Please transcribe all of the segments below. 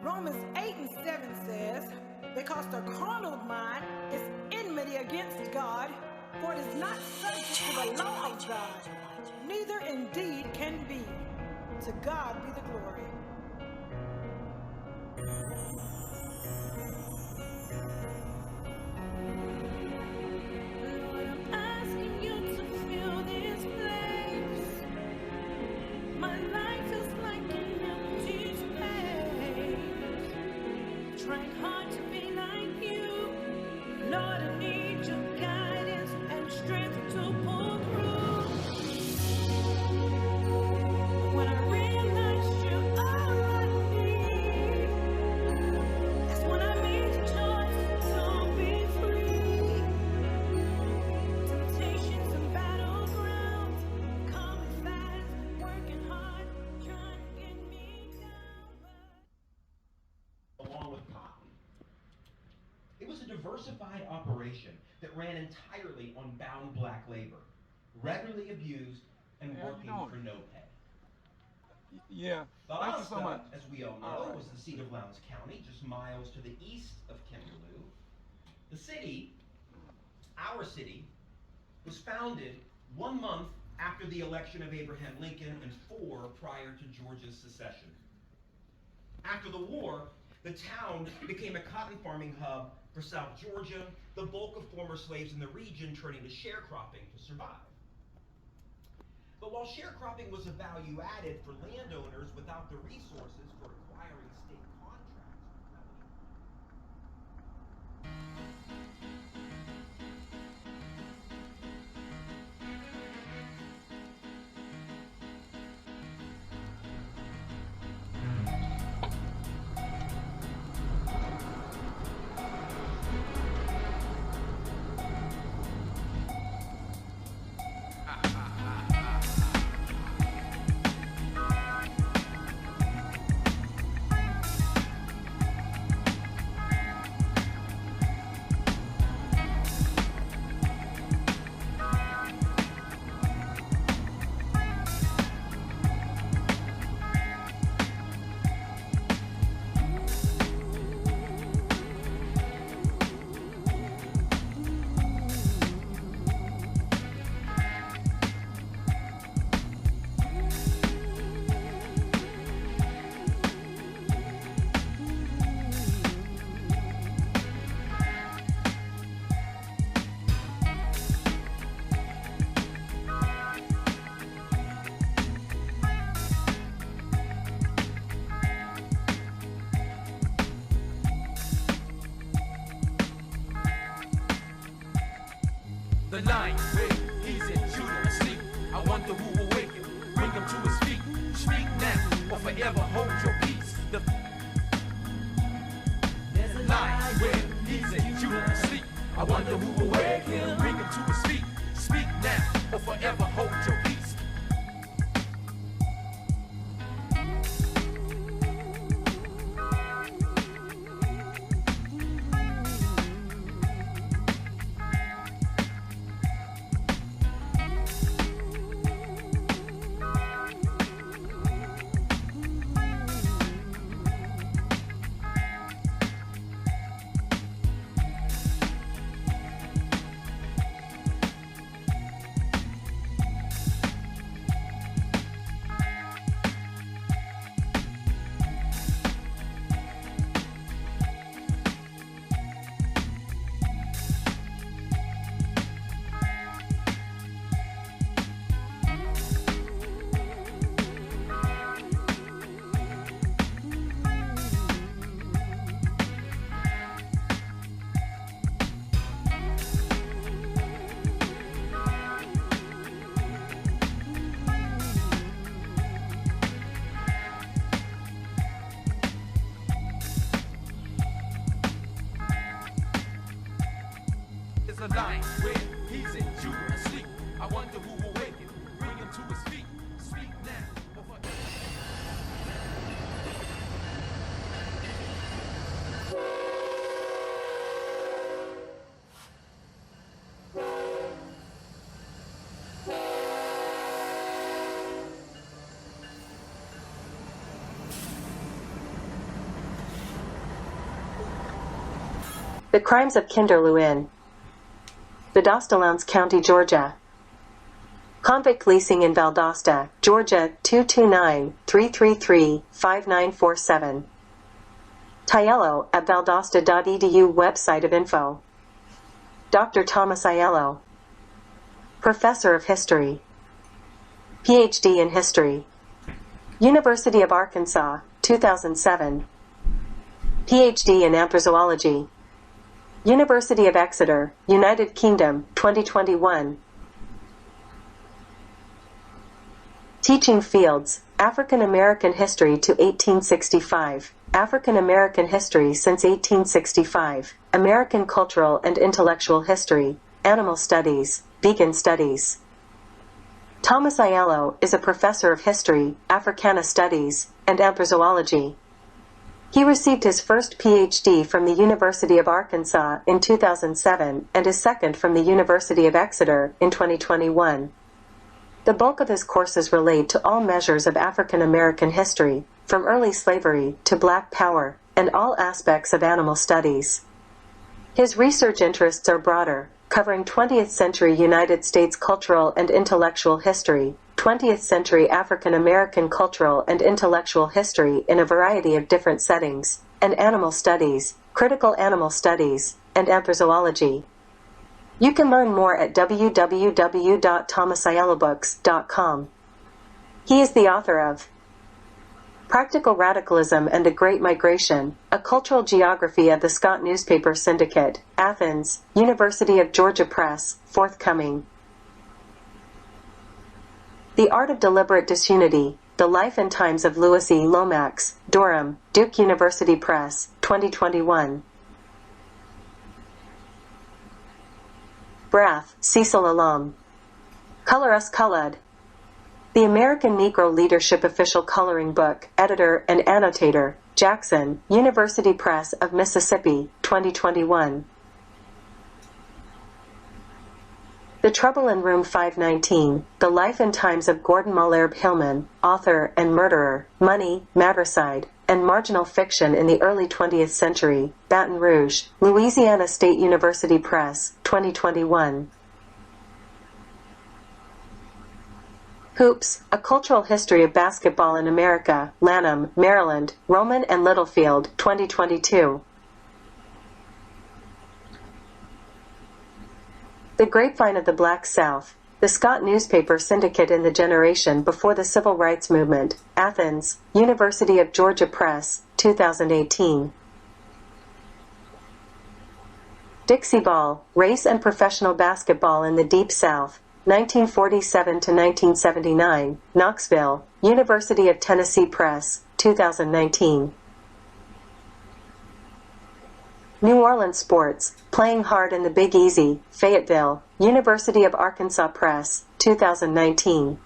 Romans 8:7 says, because the carnal mind is enmity against God, for it is not subject to the law of God, neither indeed can be. To God be the glory. Lord, I'm asking you to fill this place. My life is like an empty space. Trying hard to be like you. Lord, I need your guidance and strength to pull through. When I realize you're all I need, that's when I made the choice to be free. Temptations and battlegrounds, coming fast, working hard, trying to get me down. Along with cotton. It was a diversified operation that ran entirely on bound black labor, regularly abused and working for no pay. Yeah, thank you so much. Valdosta, as we all know, was the seat of Lowndes County, just miles to the east of Kinderlou. The city, our city, was founded 1 month after the election of Abraham Lincoln and 4 prior to Georgia's secession. After the war, the town became a cotton farming hub for South Georgia, the bulk of former slaves in the region turning to sharecropping to survive. But while sharecropping was a value added for landowners without the resources for acquiring state contracts for revenue. The night where he's in Judah asleep. I wonder who will wake him, bring him to his feet. Speak now or forever hold your peace. There's a night where he's in Judah asleep. I wonder who will wake him, bring him to his feet. Speak now or forever hold your peace. The Crimes of Kinderlou in Valdosta, County, Georgia. Convict Leasing in Valdosta, Georgia 229-333-5947. Aiello at valdosta.edu website of info. Dr. Thomas Aiello. Professor of History. PhD in History. University of Arkansas, 2007. PhD in Anthrozoology. University of Exeter, United Kingdom, 2021. Teaching fields: African American history to 1865, African American history since 1865, American cultural and intellectual history, animal studies, vegan studies. Thomas Aiello is a professor of history, Africana studies, and anthrozoology. He received his first PhD from the University of Arkansas in 2007 and his second from the University of Exeter in 2021. The bulk of his courses relate to all measures of African American history, from early slavery to Black Power, and all aspects of animal studies. His research interests are broader, covering 20th century United States cultural and intellectual history, 20th century African American cultural and intellectual history in a variety of different settings, and animal studies, critical animal studies, and anthrozoology. You can learn more at www.thomasaiellobooks.com. He is the author of Practical Radicalism and the Great Migration, A Cultural Geography of the Scott Newspaper Syndicate, Athens, University of Georgia Press, forthcoming. The Art of Deliberate Disunity, The Life and Times of Louis E. Lomax, Durham, Duke University Press, 2021. Brath, Cecil Alum. Color Us Colored. The American Negro Leadership Official Coloring Book, Editor and Annotator, Jackson, University Press of Mississippi, 2021. The Trouble in Room 519, The Life and Times of Gordon Malherbe Hillman, Author and Murderer, Money, Matricide, and Marginal Fiction in the Early 20th Century, Baton Rouge, Louisiana State University Press, 2021. Hoops, A Cultural History of Basketball in America, Lanham, Maryland, Rowman and Littlefield, 2022. The Grapevine of the Black South, The Scott Newspaper Syndicate in the Generation Before the Civil Rights Movement, Athens, University of Georgia Press, 2018. Dixie Ball, Race and Professional Basketball in the Deep South, 1947 to 1979, Knoxville, University of Tennessee Press, 2019. New Orleans Sports, Playing Hard in the Big Easy, Fayetteville, University of Arkansas Press, 2019.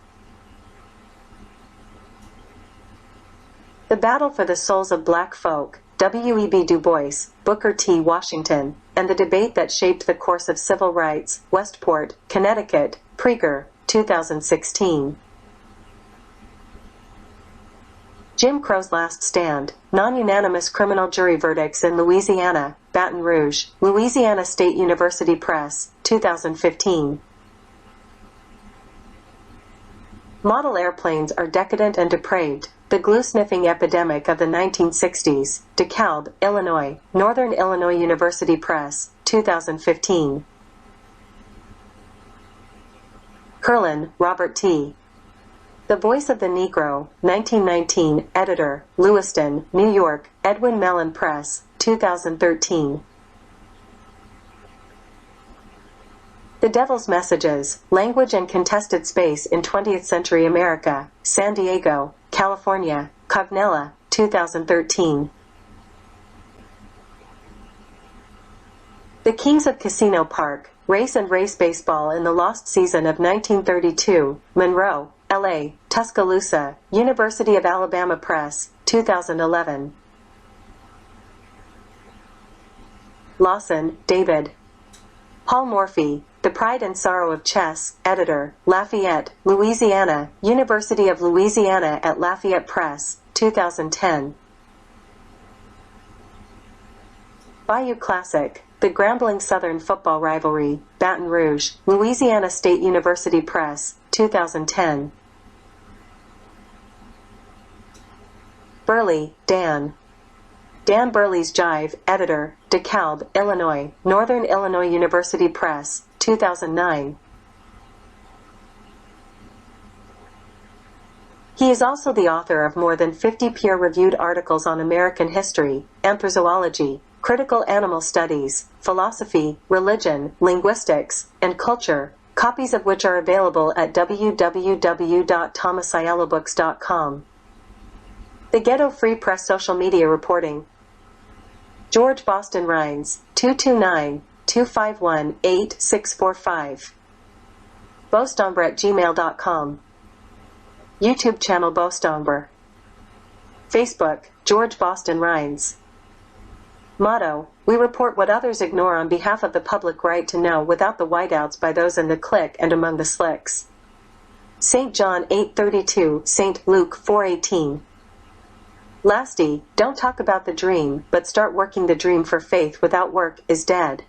The Battle for the Souls of Black Folk, W.E.B. Du Bois, Booker T. Washington, and the Debate That Shaped the Course of Civil Rights, Westport, Connecticut, Prager, 2016. Jim Crow's Last Stand, Non-Unanimous Criminal Jury Verdicts in Louisiana, Baton Rouge, Louisiana State University Press, 2015. Model airplanes are decadent and depraved. The glue-sniffing epidemic of the 1960s, DeKalb, Illinois, Northern Illinois University Press, 2015. Curlin, Robert T. The Voice of the Negro, 1919, editor, Lewiston, New York, Edwin Mellon Press, 2013. The Devil's Messages, Language and Contested Space in 20th Century America, San Diego, California, Cognella, 2013. The Kings of Casino Park, Race and Race Baseball in the Lost Season of 1932, Monroe, L.A., Tuscaloosa, University of Alabama Press, 2011. Lawson, David. Paul Morphy, The Pride and Sorrow of Chess, editor, Lafayette, Louisiana, University of Louisiana at Lafayette Press, 2010. Bayou Classic, The Grambling Southern Football Rivalry, Baton Rouge, Louisiana State University Press, 2010. Burley, Dan. Dan Burley's Jive, editor, DeKalb, Illinois, Northern Illinois University Press, 2009. He is also the author of more than 50 peer-reviewed articles on American history, anthrozoology, critical animal studies, philosophy, religion, linguistics, and culture, copies of which are available at www.thomasaiellobooks.com. The Ghetto Free Press social media reporting. George Boston Rhines, 229-251-8645. Bostombre@gmail.com. YouTube channel Bostombre. Facebook, George Boston Rhines. Motto, we report what others ignore on behalf of the public right to know without the whiteouts by those in the clique and among the slicks. St. John 8:32, St. Luke 4:18. Lasty, don't talk about the dream, but start working the dream, for faith without work is dead.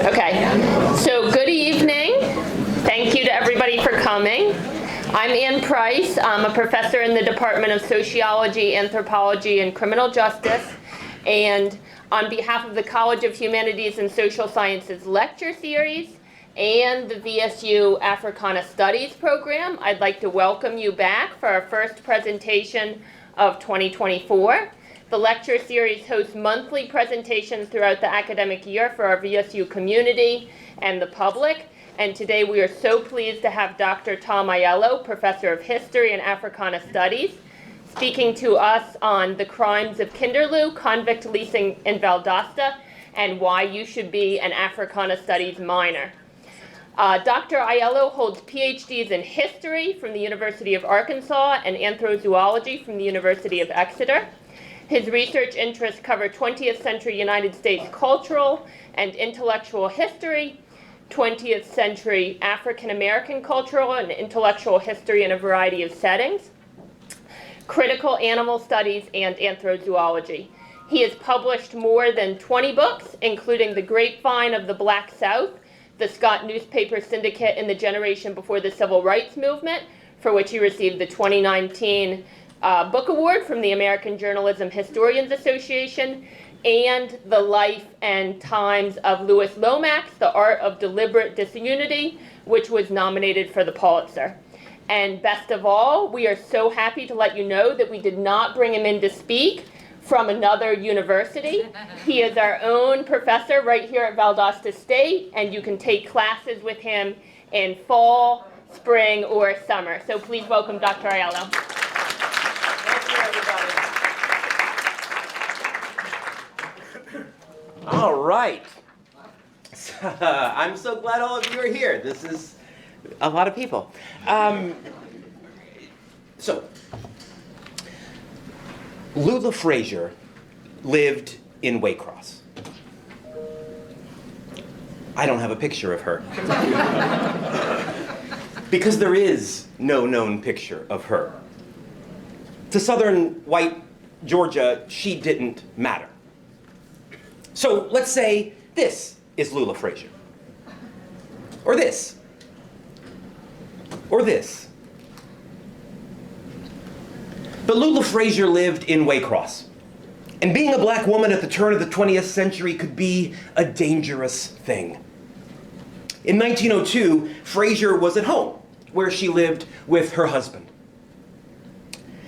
Okay, so good evening. Thank you to everybody for coming. I'm Ann Price. I'm a professor in the Department of Sociology, Anthropology, and Criminal Justice. And on behalf of the College of Humanities and Social Sciences lecture series and the VSU Africana Studies program, I'd like to welcome you back for our first presentation of 2024. The lecture series hosts monthly presentations throughout the academic year for our VSU community and the public. And today we are so pleased to have Dr. Tom Aiello, Professor of History and Africana Studies, speaking to us on the crimes of Kinderlou, Convict, Leasing, and Valdosta, and why you should be an Africana Studies minor. Dr. Aiello holds PhDs in History from the University of Arkansas and Anthrozoology from the University of Exeter. His research interests cover 20th century United States cultural and intellectual history, 20th century African American cultural and intellectual history in a variety of settings, critical animal studies, and anthrozoology. He has published more than 20 books, including The Grapevine of the Black South, the Scott Newspaper Syndicate in the generation before the Civil Rights Movement, for which he received the 2019 Book Award from the American Journalism Historians Association, and The Life and Times of Louis Lomax, The Art of Deliberate Disunity, which was nominated for the Pulitzer. And best of all, we are so happy to let you know that we did not bring him in to speak from another university. He is our own professor right here at Valdosta State, and you can take classes with him in fall, spring, or summer. So please welcome Dr. Aiello. Thank you, everybody. All right. I'm so glad all of you are here. This is a lot of people. So, Lula Frazier lived in Waycross. I don't have a picture of her. Because there is no known picture of her. To southern white Georgia, she didn't matter. So let's say this is Lula Frazier. Or this. Or this. But Lula Frazier lived in Waycross. And being a black woman at the turn of the 20th century could be a dangerous thing. In 1902, Frazier was at home, where she lived with her husband.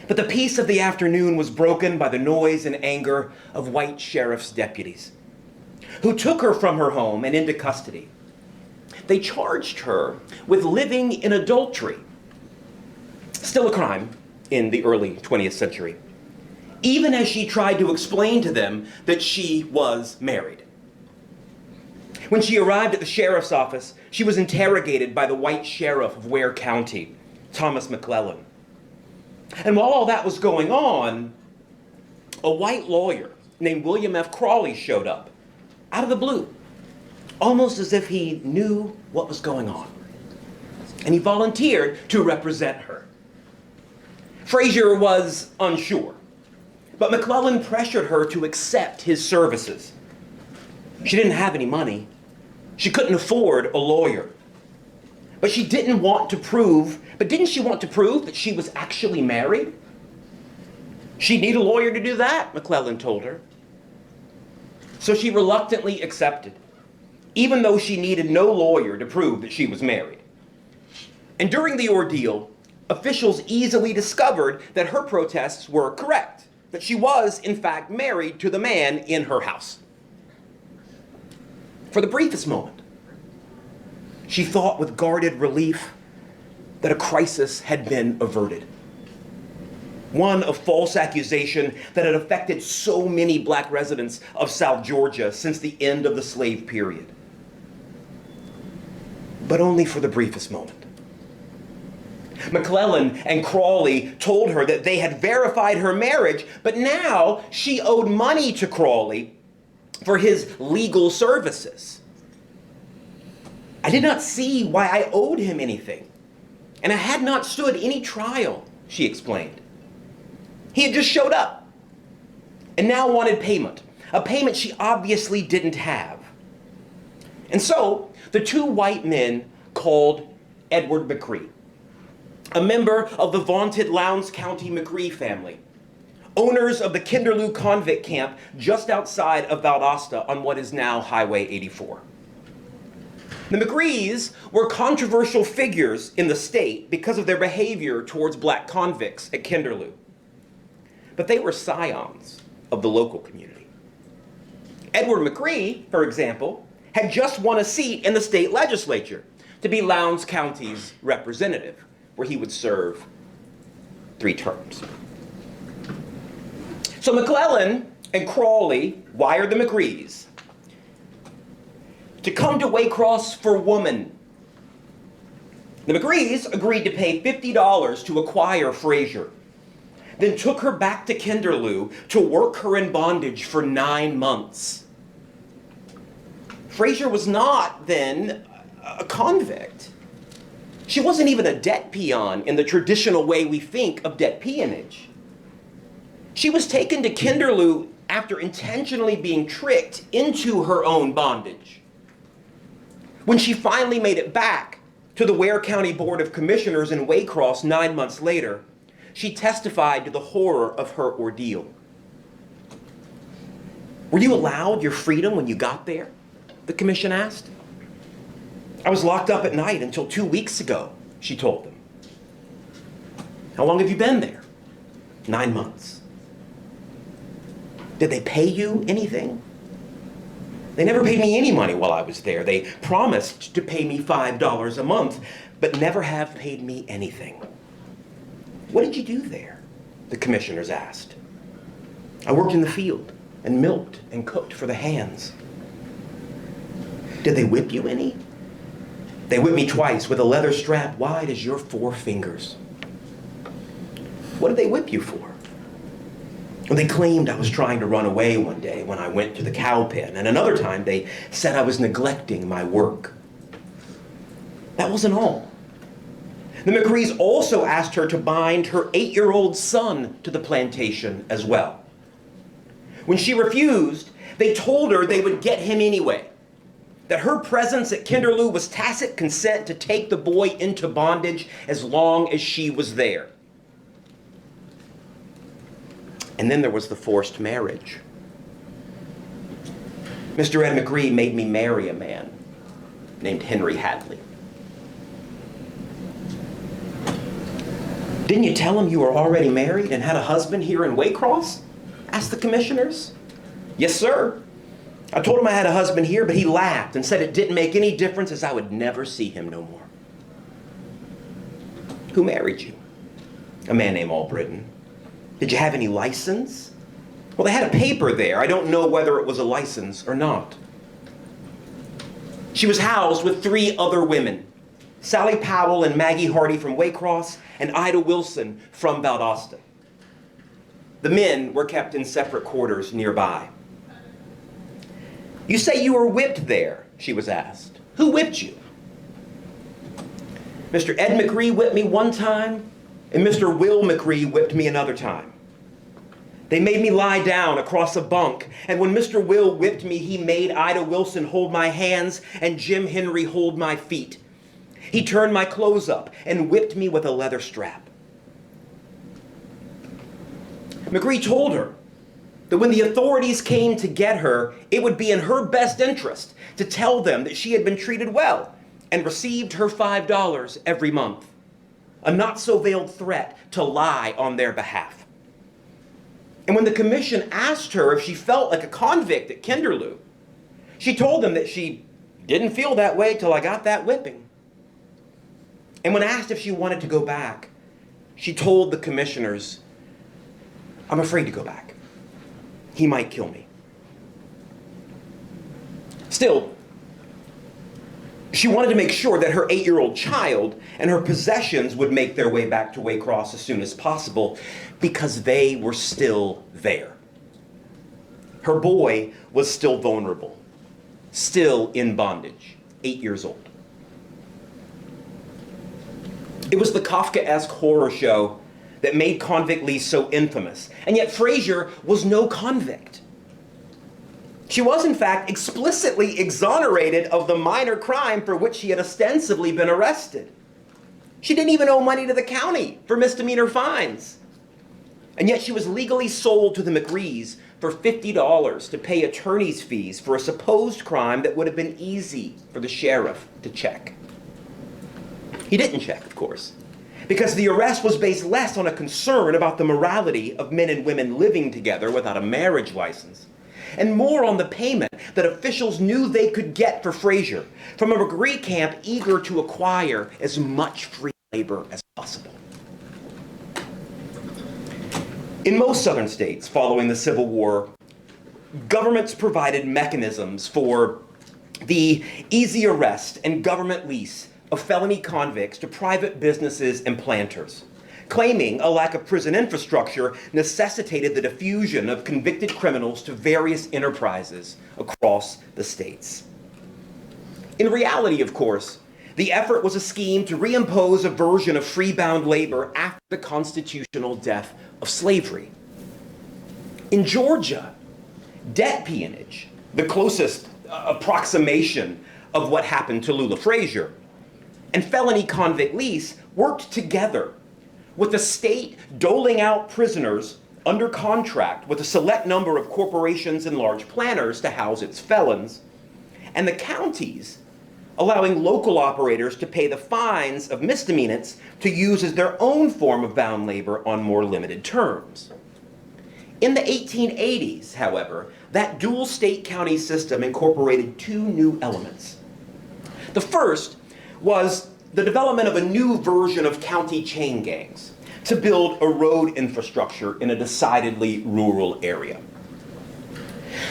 But the peace of the afternoon was broken by the noise and anger of white sheriff's deputies, who took her from her home and into custody. They charged her with living in adultery, still a crime in the early 20th century, even as she tried to explain to them that she was married. When she arrived at the sheriff's office, she was interrogated by the white sheriff of Ware County, Thomas McClellan. And while all that was going on, a white lawyer named William F. Crawley showed up, out of the blue, almost as if he knew what was going on. And he volunteered to represent her. Frazier was unsure, but McClellan pressured her to accept his services. She didn't have any money. She couldn't afford a lawyer. But didn't she want to prove that she was actually married? She'd need a lawyer to do that, McClellan told her. So she reluctantly accepted, even though she needed no lawyer to prove that she was married. And during the ordeal, officials easily discovered that her protests were correct, that she was, in fact, married to the man in her house. For the briefest moment, she thought with guarded relief that a crisis had been averted. One of false accusation that had affected so many black residents of South Georgia since the end of the slave period. But only for the briefest moment. McClellan and Crawley told her that they had verified her marriage, but now she owed money to Crawley for his legal services. I did not see why I owed him anything, and I had not stood any trial, she explained. He had just showed up and now wanted payment, a payment she obviously didn't have. And so the two white men called Edward McCree, a member of the vaunted Lowndes County McCree family, owners of the Kinderlou convict camp just outside of Valdosta on what is now Highway 84. The McCrees were controversial figures in the state because of their behavior towards black convicts at Kinderlou. But they were scions of the local community. Edward McCree, for example, had just won a seat in the state legislature to be Lowndes County's representative, where he would serve 3 terms. So McClellan and Crawley wired the McCrees to come to Waycross for woman. The McCrees agreed to pay $50 to acquire Frazier, then took her back to Kinderlou to work her in bondage for 9 months. Frazier was not, then, a convict. She wasn't even a debt peon in the traditional way we think of debt peonage. She was taken to Kinderlou after intentionally being tricked into her own bondage. When she finally made it back to the Ware County Board of Commissioners in Waycross 9 months later, she testified to the horror of her ordeal. "Were you allowed your freedom when you got there?" the commission asked. "I was locked up at night until 2 weeks ago," she told them. "How long have you been there?" 9 months. "Did they pay you anything?" "They never paid me any money while I was there. They promised to pay me $5 a month, but never have paid me anything." "What did you do there?" the commissioners asked. "I worked in the field and milked and cooked for the hands." "Did they whip you any?" "They whipped me twice with a leather strap wide as your 4 fingers." "What did they whip you for?" "Well, they claimed I was trying to run away one day when I went to the cow pen, and another time they said I was neglecting my work." That wasn't all. The McCrees also asked her to bind her 8-year-old son to the plantation as well. When she refused, they told her they would get him anyway, that her presence at Kinderlou was tacit consent to take the boy into bondage as long as she was there. And then there was the forced marriage. Mr. Ed McCree made me marry a man named Henry Hadley. "Didn't you tell him you were already married and had a husband here in Waycross?" asked the commissioners. "Yes, sir. I told him I had a husband here, but he laughed and said it didn't make any difference as I would never see him no more." "Who married you?" "A man named Albritton." "Did you have any license?" "Well, they had a paper there. I don't know whether it was a license or not." She was housed with 3 other women, Sally Powell and Maggie Hardy from Waycross, and Ida Wilson from Valdosta. The men were kept in separate quarters nearby. "You say you were whipped there?" she was asked. "Who whipped you?" "Mr. Ed McCree whipped me one time, and Mr. Will McCree whipped me another time. They made me lie down across a bunk, and when Mr. Will whipped me, he made Ida Wilson hold my hands and Jim Henry hold my feet. He turned my clothes up and whipped me with a leather strap." McCree told her that when the authorities came to get her, it would be in her best interest to tell them that she had been treated well and received her $5 every month, a not-so-veiled threat to lie on their behalf. And when the commission asked her if she felt like a convict at Kinderlou, she told them that she didn't feel that way till I got that whipping. And when asked if she wanted to go back, she told the commissioners, "I'm afraid to go back. He might kill me." Still, she wanted to make sure that her 8-year-old child and her possessions would make their way back to Waycross as soon as possible, because they were still there. Her boy was still vulnerable, still in bondage, 8 years old. It was the Kafkaesque horror show that made Convict Lee so infamous, and yet Frazier was no convict. She was, in fact, explicitly exonerated of the minor crime for which she had ostensibly been arrested. She didn't even owe money to the county for misdemeanor fines. And yet she was legally sold to the McCrees for $50 to pay attorney's fees for a supposed crime that would have been easy for the sheriff to check. He didn't check, of course, because the arrest was based less on a concern about the morality of men and women living together without a marriage license, and more on the payment that officials knew they could get for Frazier from a McCree camp eager to acquire as much free labor as possible. In most southern states following the Civil War, governments provided mechanisms for the easy arrest and government lease of felony convicts to private businesses and planters, claiming a lack of prison infrastructure necessitated the diffusion of convicted criminals to various enterprises across the states. In reality, of course, the effort was a scheme to reimpose a version of free-bound labor after the constitutional death of slavery. In Georgia, debt peonage, the closest approximation of what happened to Lula Frazier. And felony convict lease worked together with the state doling out prisoners under contract with a select number of corporations and large planners to house its felons, and the counties allowing local operators to pay the fines of misdemeanants to use as their own form of bound labor on more limited terms. In the 1880s, however, that dual state-county system incorporated two new elements. The first was the development of a new version of county chain gangs to build a road infrastructure in a decidedly rural area.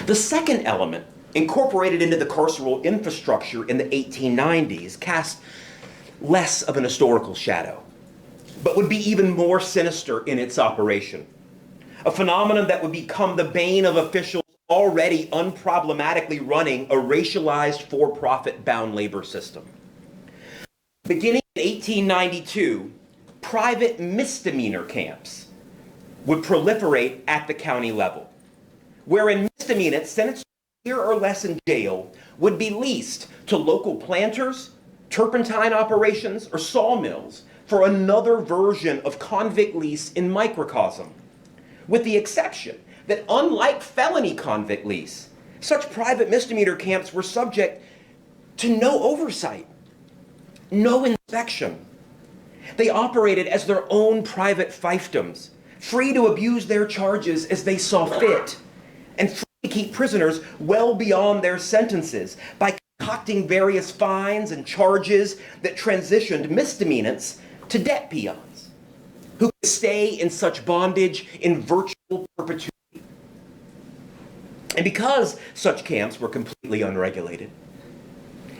The second element, incorporated into the carceral infrastructure in the 1890s, cast less of an historical shadow, but would be even more sinister in its operation. A phenomenon that would become the bane of officials already unproblematically running a racialized for-profit bound labor system. Beginning in 1892, private misdemeanor camps would proliferate at the county level, wherein misdemeanants sentenced to a year or less in jail would be leased to local planters, turpentine operations, or sawmills for another version of convict lease in microcosm, with the exception that unlike felony convict lease, such private misdemeanor camps were subject to no oversight, no inspection. They operated as their own private fiefdoms, free to abuse their charges as they saw fit, and free to keep prisoners well beyond their sentences by concocting various fines and charges that transitioned misdemeanants to debt peons, who could stay in such bondage in virtual perpetuity. And because such camps were completely unregulated,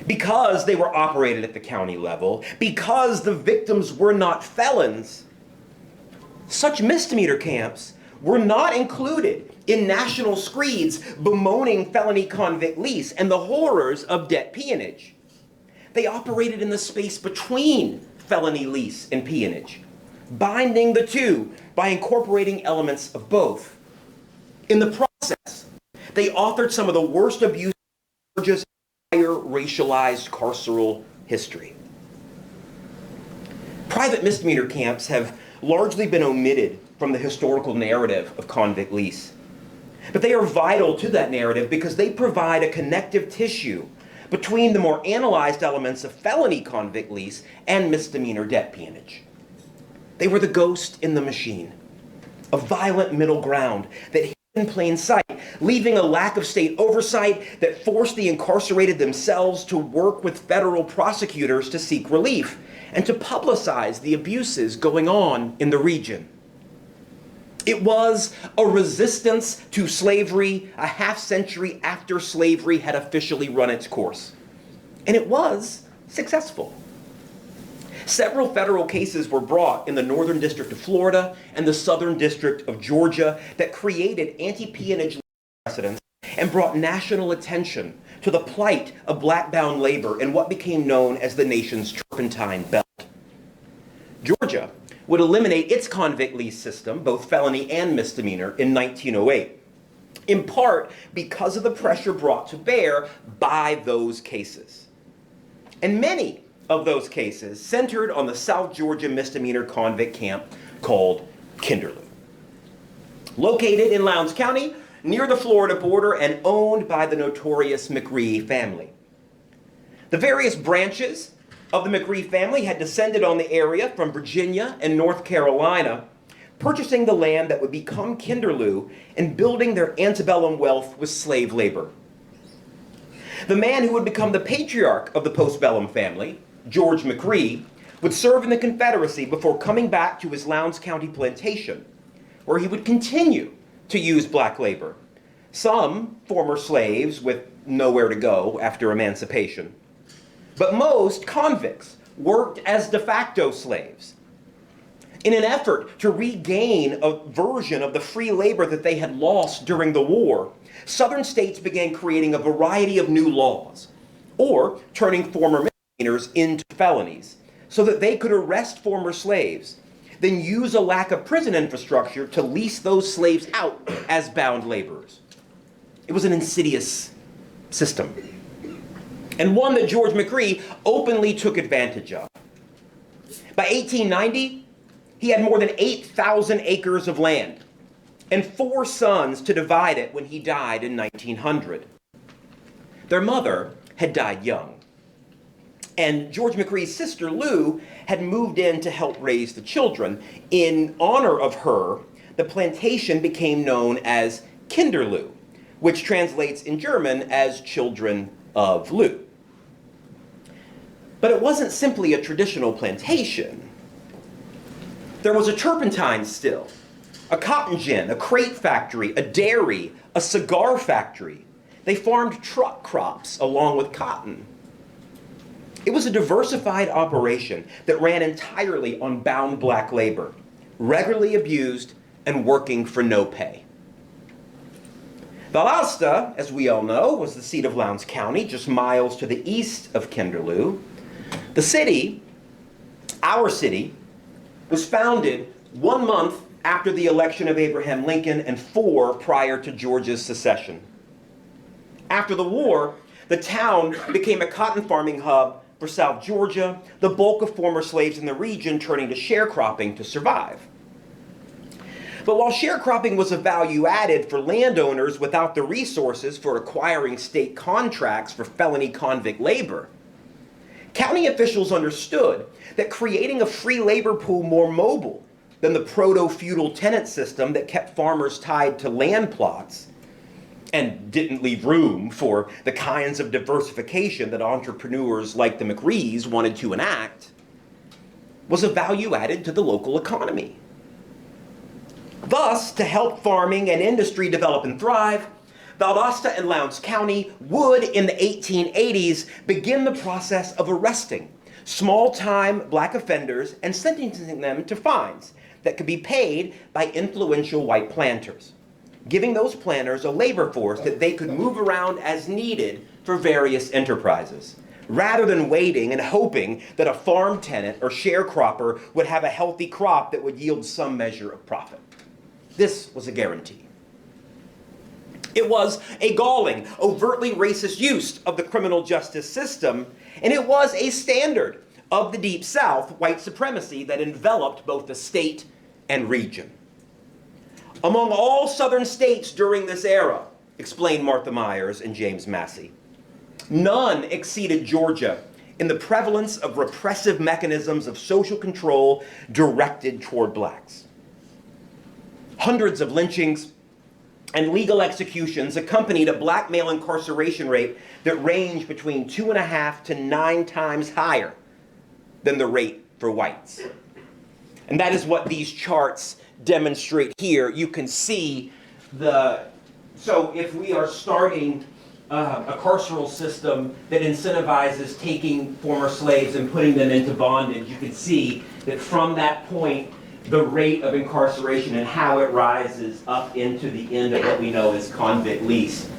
because they were operated at the county level, because the victims were not felons, such misdemeanor camps were not included in national screeds bemoaning felony convict lease and the horrors of debt peonage. They operated in the space between felony lease and peonage, binding the two by incorporating elements of both. In the process, they authored some of the worst abuse charges in entire racialized carceral history. Private misdemeanor camps have largely been omitted from the historical narrative of convict lease. But they are vital to that narrative because they provide a connective tissue between the more analyzed elements of felony convict lease and misdemeanor debt peonage. They were the ghost in the machine, a violent middle ground that hid in plain sight, leaving a lack of state oversight that forced the incarcerated themselves to work with federal prosecutors to seek relief and to publicize the abuses going on in the region. It was a resistance to slavery a half-century after slavery had officially run its course. And it was successful. Several federal cases were brought in the Northern District of Florida and the Southern District of Georgia that created anti-peonage precedents and brought national attention to the plight of black-bound labor in what became known as the nation's turpentine belt. Georgia would eliminate its convict lease system, both felony and misdemeanor, in 1908, in part because of the pressure brought to bear by those cases. And many of those cases centered on the South Georgia misdemeanor convict camp called Kinderlou. Located in Lowndes County, near the Florida border and owned by the notorious McRee family. The various branches of the McRee family had descended on the area from Virginia and North Carolina, purchasing the land that would become Kinderlou and building their antebellum wealth with slave labor. The man who would become the patriarch of the postbellum family, George McRee, would serve in the Confederacy before coming back to his Lowndes County plantation, where he would continue to use black labor, some former slaves with nowhere to go after emancipation. But most convicts worked as de facto slaves. In an effort to regain a version of the free labor that they had lost during the war, Southern states began creating a variety of new laws, or turning former misdemeanors into felonies, so that they could arrest former slaves, then use a lack of prison infrastructure to lease those slaves out as bound laborers. It was an insidious system. and one that George McCree openly took advantage of. By 1890, he had more than 8,000 acres of land and 4 sons to divide it when he died in 1900. Their mother had died young, and George McCree's sister Lou had moved in to help raise the children. In honor of her, the plantation became known as Kinderlou, which translates in German as Children of Lou. But it wasn't simply a traditional plantation. There was a turpentine still, a cotton gin, a crate factory, a dairy, a cigar factory. They farmed truck crops along with cotton. It was a diversified operation that ran entirely on bound black labor, regularly abused and working for no pay. Valdosta, as we all know, was the seat of Lowndes County, just miles to the east of Kinderlou. The city, our city, was founded 1 month after the election of Abraham Lincoln and 4 prior to Georgia's secession. After the war, the town became a cotton farming hub for South Georgia, the bulk of former slaves in the region turning to sharecropping to survive. But while sharecropping was a value added for landowners without the resources for acquiring state contracts for felony convict labor, county officials understood that creating a free labor pool more mobile than the proto-feudal tenant system that kept farmers tied to land plots and didn't leave room for the kinds of diversification that entrepreneurs like the McCrees wanted to enact was a value added to the local economy. Thus, to help farming and industry develop and thrive, Valdosta and Lowndes County would, in the 1880s, begin the process of arresting small-time black offenders and sentencing them to fines that could be paid by influential white planters, giving those planters a labor force that they could move around as needed for various enterprises, rather than waiting and hoping that a farm tenant or sharecropper would have a healthy crop that would yield some measure of profit. This was a guarantee. It was a galling, overtly racist use of the criminal justice system, and it was a standard of the Deep South white supremacy that enveloped both the state and region. Among all southern states during this era, explained Martha Myers and James Massey, none exceeded Georgia in the prevalence of repressive mechanisms of social control directed toward blacks. Hundreds of lynchings and legal executions accompanied a black male incarceration rate that ranged between 2.5 to 9 times higher than the rate for whites. And that is what these charts demonstrate here. You can see so if we are starting a carceral system that incentivizes taking former slaves and putting them into bondage, you can see that from that point, the rate of incarceration and how it rises up into the end of what we know as convict lease.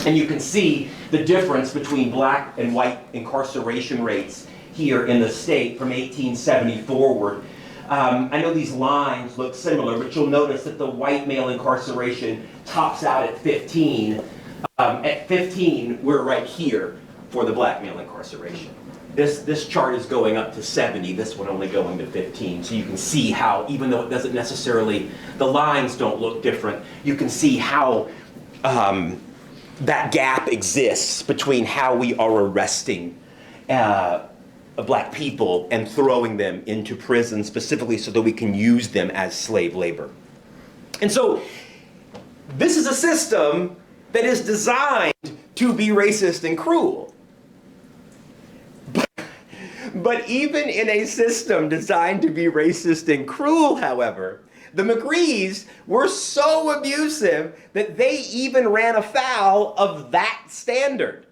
And you can see the difference between black and white incarceration rates here in the state from 1870 forward. I know these lines look similar, but you'll notice that the white male incarceration tops out at 15. At 15, we're right here for the black male incarceration. This chart is going up to 70, this one only going to 15. So you can see how, even though it doesn't necessarily, the lines don't look different, you can see how that gap exists between how we are arresting black people and throwing them into prison specifically so that we can use them as slave labor. And so this is a system that is designed to be racist and cruel. But even in a system designed to be racist and cruel, however, the McCrees were so abusive that they even ran afoul of that standard.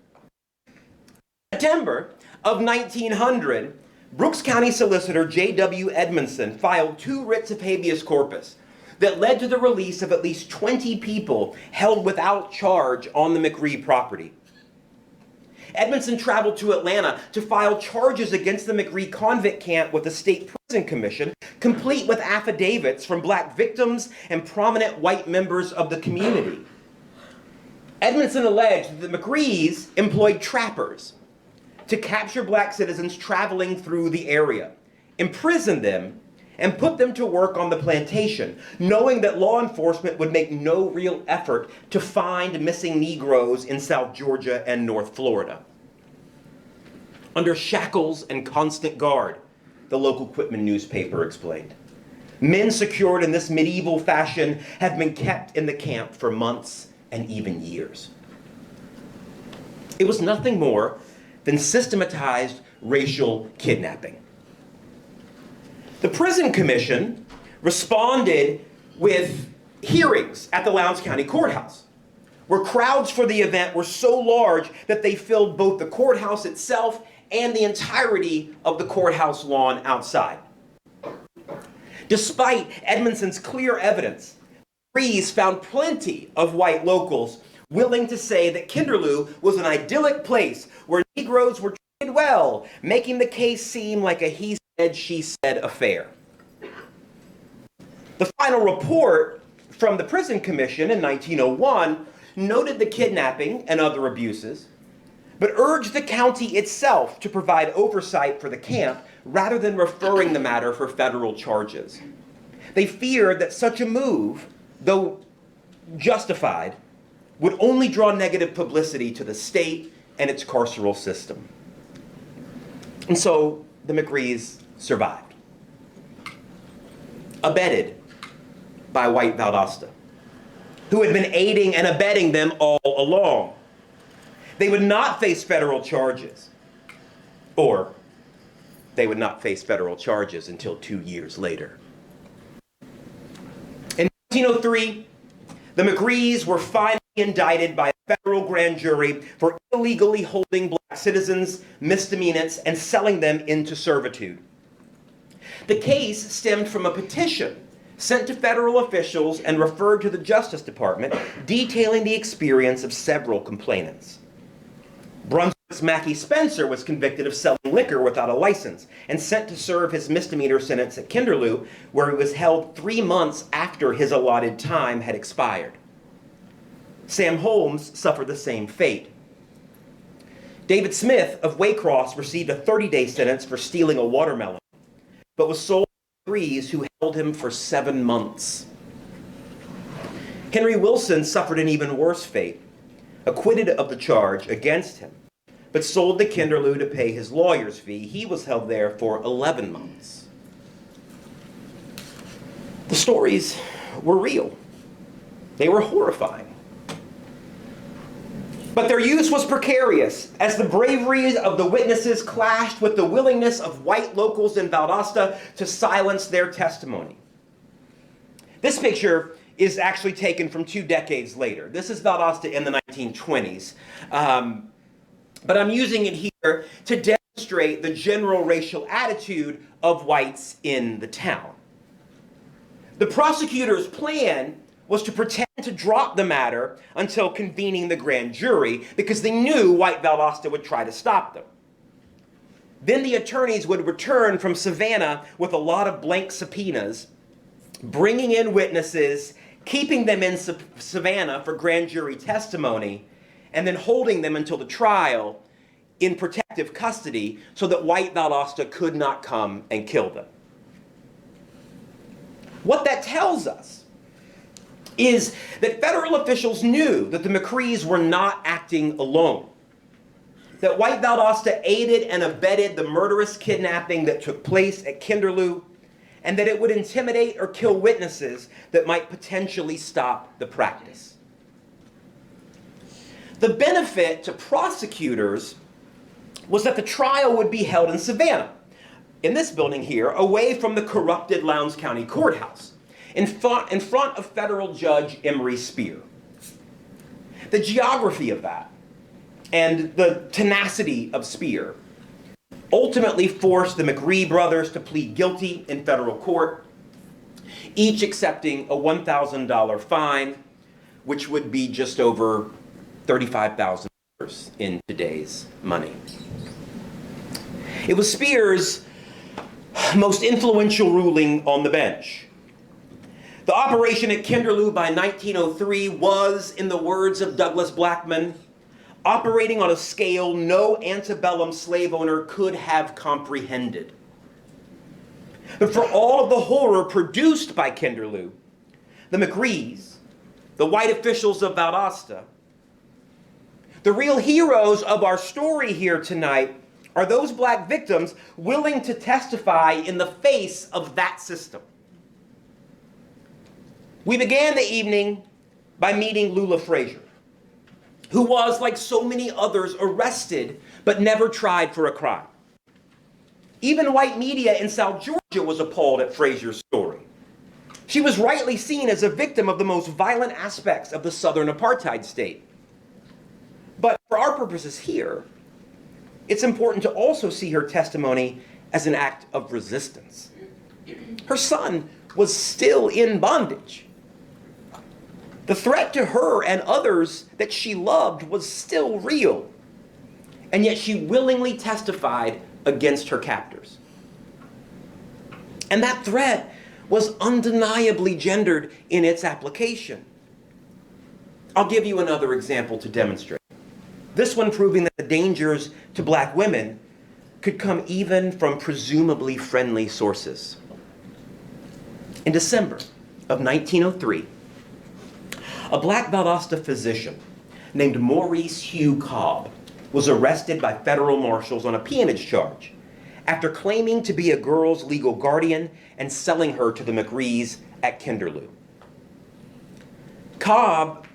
In September of 1900, Brooks County Solicitor J.W. Edmondson filed 2 writs of habeas corpus that led to the release of at least 20 people held without charge on the McCree property. Edmondson traveled to Atlanta to file charges against the McCree convict camp with the State Prison Commission, complete with affidavits from black victims and prominent white members of the community. Edmondson alleged that the McCrees employed trappers to capture black citizens traveling through the area, imprison them, and put them to work on the plantation, knowing that law enforcement would make no real effort to find missing Negroes in South Georgia and North Florida. Under shackles and constant guard, the local Quitman newspaper explained. Men secured in this medieval fashion have been kept in the camp for months and even years. It was nothing more than systematized racial kidnapping. The Prison Commission responded with hearings at the Lowndes County Courthouse, where crowds for the event were so large that they filled both the courthouse itself and the entirety of the courthouse lawn outside. Despite Edmondson's clear evidence, Rees found plenty of white locals willing to say that Kinderlou was an idyllic place where Negroes were treated well, making the case seem like a he said, she said affair. The final report from the Prison Commission in 1901 noted the kidnapping and other abuses, but urged the county itself to provide oversight for the camp rather than referring the matter for federal charges. They feared that such a move, though justified, would only draw negative publicity to the state and its carceral system. And so the McRees survived, abetted by white Valdosta, who had been aiding and abetting them all along. They would not face federal charges, or they would not face federal charges until 2 years later. In 1903, the McRees were finally indicted by a federal grand jury for illegally holding black citizens, misdemeanors, and selling them into servitude. The case stemmed from a petition sent to federal officials and referred to the Justice Department, detailing the experience of several complainants. Brunswick's Mackie Spencer was convicted of selling liquor without a license and sent to serve his misdemeanor sentence at Kinderlou, where he was held 3 months after his allotted time had expired. Sam Holmes suffered the same fate. David Smith of Waycross received a 30-day sentence for stealing a watermelon, but was sold to McRees, who held him for 7 months. Henry Wilson suffered an even worse fate, acquitted of the charge against him, but sold to Kinderlou to pay his lawyer's fee. He was held there for 11 months. The stories were real. They were horrifying. But their use was precarious, as the bravery of the witnesses clashed with the willingness of white locals in Valdosta to silence their testimony. This picture is actually taken from 2 decades later. This is Valdosta in the 1920s. But I'm using it here to demonstrate the general racial attitude of whites in the town. The prosecutor's plan was to pretend to drop the matter until convening the grand jury, because they knew white Valdosta would try to stop them. Then the attorneys would return from Savannah with a lot of blank subpoenas, bringing in witnesses, keeping them in Savannah for grand jury testimony, and then holding them until the trial in protective custody so that white Valdosta could not come and kill them. What that tells us is that federal officials knew that the McRees were not acting alone, that white Valdosta aided and abetted the murderous kidnapping that took place at Kinderlou, and that it would intimidate or kill witnesses that might potentially stop the practice. The benefit to prosecutors was that the trial would be held in Savannah, in this building here, away from the corrupted Lowndes County Courthouse, in front of federal judge Emery Spear. The geography of that and the tenacity of Spear ultimately forced the McRee brothers to plead guilty in federal court, each accepting a $1,000 fine, which would be just over $35,000 in today's money. It was Spear's most influential ruling on the bench. The operation at Kinderlou by 1903 was, in the words of Douglas Blackman, operating on a scale no antebellum slave owner could have comprehended. But for all of the horror produced by Kinderlou, the McRees, the white officials of Valdosta, the real heroes of our story here tonight are those black victims willing to testify in the face of that system. We began the evening by meeting Lula Frazier, who was, like so many others, arrested but never tried for a crime. Even white media in South Georgia was appalled at Frazier's story. She was rightly seen as a victim of the most violent aspects of the Southern apartheid state. But for our purposes here, it's important to also see her testimony as an act of resistance. Her son was still in bondage. The threat to her and others that she loved was still real, and yet she willingly testified against her captors. And that threat was undeniably gendered in its application. I'll give you another example to demonstrate. This one proving that the dangers to black women could come even from presumably friendly sources. In December of 1903, a black Valdosta physician named Maurice Hugh Cobb was arrested by federal marshals on a peonage charge after claiming to be a girl's legal guardian and selling her to the McRees at Kinderlou. Cobb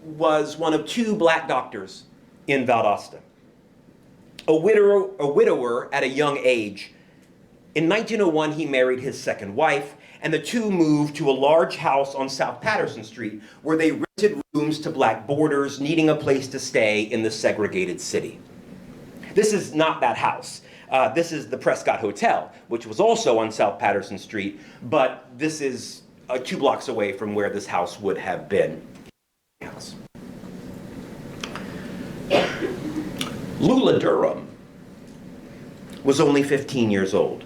was one of two black doctors in Valdosta, a widower at a young age. In 1901, he married his second wife, and the two moved to a large house on South Patterson Street where they rented rooms to black boarders needing a place to stay in the segregated city. This is not that house. This is the Prescott Hotel, which was also on South Patterson Street, but this is 2 blocks away from where this house would have been. Lula Durham was only 15 years old.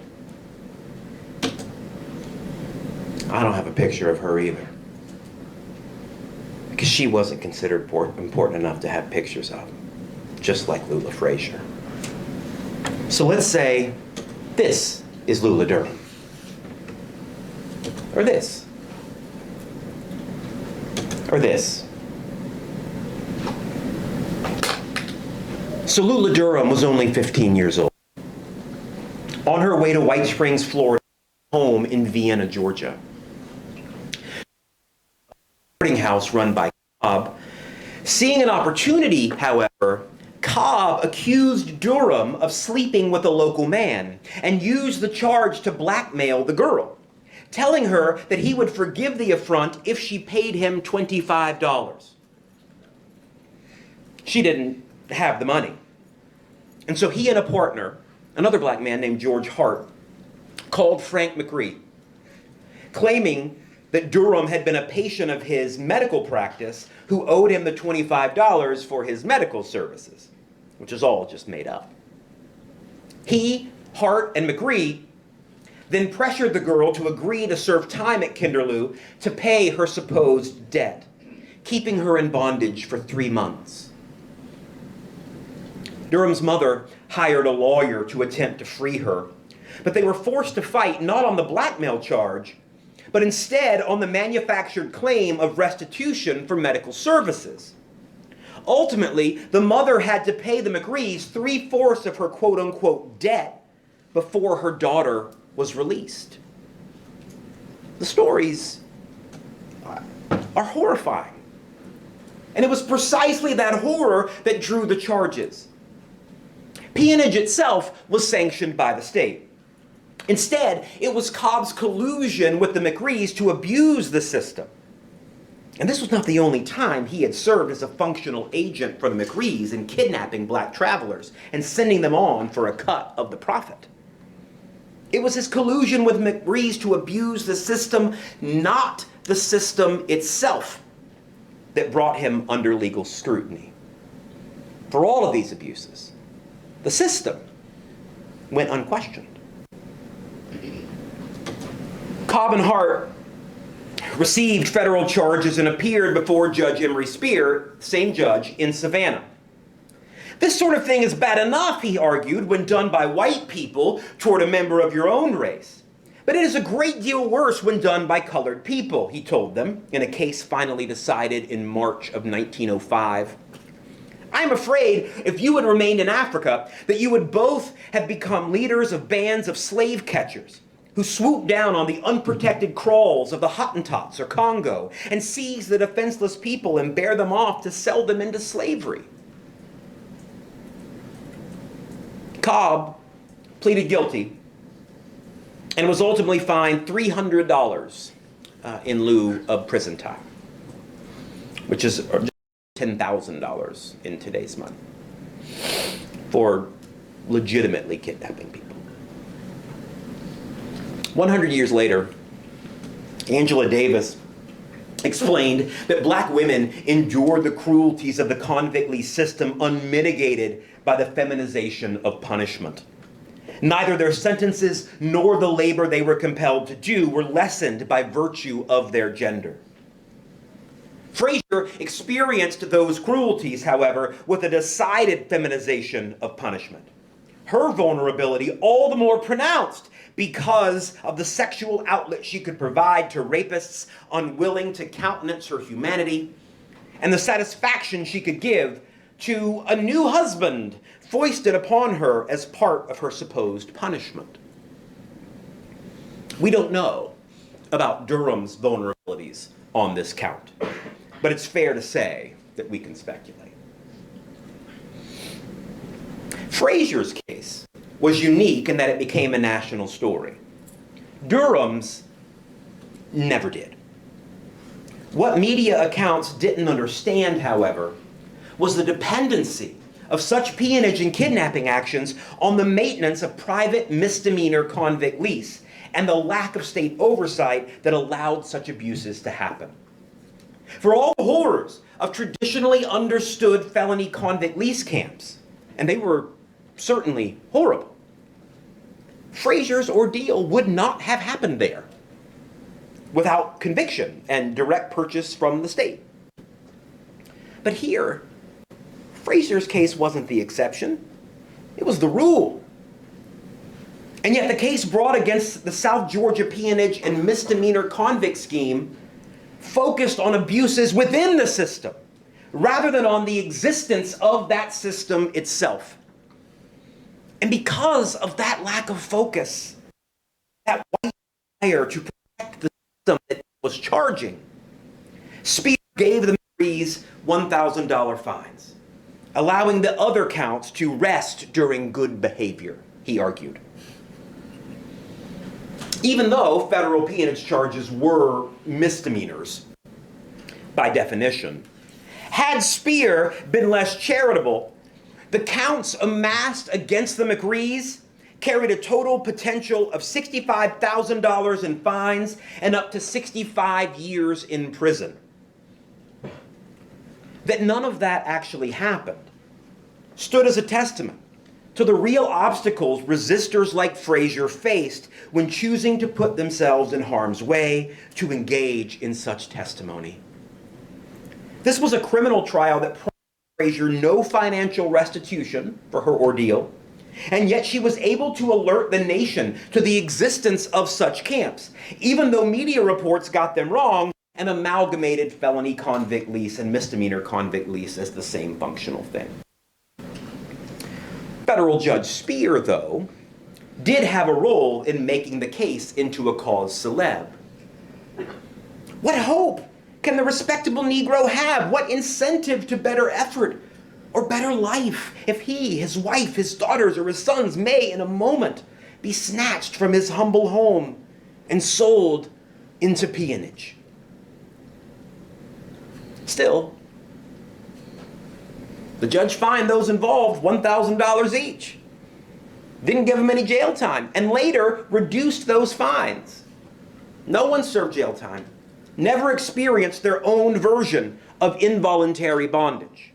I don't have a picture of her either, because she wasn't considered important enough to have pictures of, just like Lula Frazier. So let's say this is Lula Durham, or this, or this. So Lula Durham was only 15 years old, on her way to White Springs, Florida, home in Vienna, Georgia. Boarding house run by Cobb. Seeing an opportunity, however, Cobb accused Durham of sleeping with a local man and used the charge to blackmail the girl, telling her that he would forgive the affront if she paid him $25. She didn't have the money. And so he and a partner, another black man named George Hart, called Frank McRee, claiming that Durham had been a patient of his medical practice who owed him the $25 for his medical services, which is all just made up. He, Hart, and McRee then pressured the girl to agree to serve time at Kinderlou to pay her supposed debt, keeping her in bondage for 3 months. Durham's mother hired a lawyer to attempt to free her, but they were forced to fight not on the blackmail charge, but instead on the manufactured claim of restitution for medical services. Ultimately, the mother had to pay the McRees 3/4 of her quote-unquote debt before her daughter was released. The stories are horrifying. And it was precisely that horror that drew the charges. Peonage itself was sanctioned by the state. Instead, it was Cobb's collusion with the McRees to abuse the system. And this was not the only time he had served as a functional agent for the McRees in kidnapping black travelers and sending them on for a cut of the profit. It was his collusion with McRees to abuse the system, not the system itself, that brought him under legal scrutiny. For all of these abuses, the system went unquestioned. Cobb and Hart received federal charges and appeared before Judge Emory Spear, same judge, in Savannah. This sort of thing is bad enough, he argued, when done by white people toward a member of your own race. But it is a great deal worse when done by colored people, he told them, in a case finally decided in March of 1905. I am afraid if you had remained in Africa, that you would both have become leaders of bands of slave catchers who swoop down on the unprotected kraals of the Hottentots or Congo and seize the defenseless people and bear them off to sell them into slavery. Cobb pleaded guilty and was ultimately fined $300 in lieu of prison time, which is $10,000 in today's money, for legitimately kidnapping people. 100 years later, Angela Davis explained that black women endured the cruelties of the convict lease system unmitigated by the feminization of punishment. Neither their sentences nor the labor they were compelled to do were lessened by virtue of their gender. Frazier experienced those cruelties, however, with a decided feminization of punishment. Her vulnerability all the more pronounced because of the sexual outlet she could provide to rapists unwilling to countenance her humanity, and the satisfaction she could give to a new husband foisted upon her as part of her supposed punishment. We don't know about Durham's vulnerabilities on this count, but it's fair to say that we can speculate. Frazier's case was unique in that it became a national story. Durham's never did. What media accounts didn't understand, however, was the dependency of such peonage and kidnapping actions on the maintenance of private misdemeanor convict lease and the lack of state oversight that allowed such abuses to happen. For all the horrors of traditionally understood felony convict lease camps, and they were certainly horrible, Frazier's ordeal would not have happened there without conviction and direct purchase from the state. But here, Frazier's case wasn't the exception, it was the rule. And yet the case brought against the South Georgia peonage and misdemeanor convict scheme focused on abuses within the system, rather than on the existence of that system itself. And because of that lack of focus, that white desire to protect the system that it was charging, Speer gave the McRees $1,000 fines, allowing the other counts to rest during good behavior, he argued. Even though federal peonage charges were misdemeanors, by definition, had Speer been less charitable, the counts amassed against the McRees carried a total potential of $65,000 in fines and up to 65 years in prison. That none of that actually happened stood as a testament to the real obstacles resistors like Frazier faced when choosing to put themselves in harm's way to engage in such testimony. This was a criminal trial that promised Frazier no financial restitution for her ordeal, and yet she was able to alert the nation to the existence of such camps, even though media reports got them wrong and amalgamated felony convict lease and misdemeanor convict lease as the same functional thing. Federal Judge Speer, though, did have a role in making the case into a cause célèbre. What hope can the respectable Negro have? What incentive to better effort or better life if he, his wife, his daughters, or his sons may, in a moment, be snatched from his humble home and sold into peonage? Still, the judge fined those involved $1,000 each, didn't give them any jail time, and later reduced those fines. No one served jail time, never experienced their own version of involuntary bondage.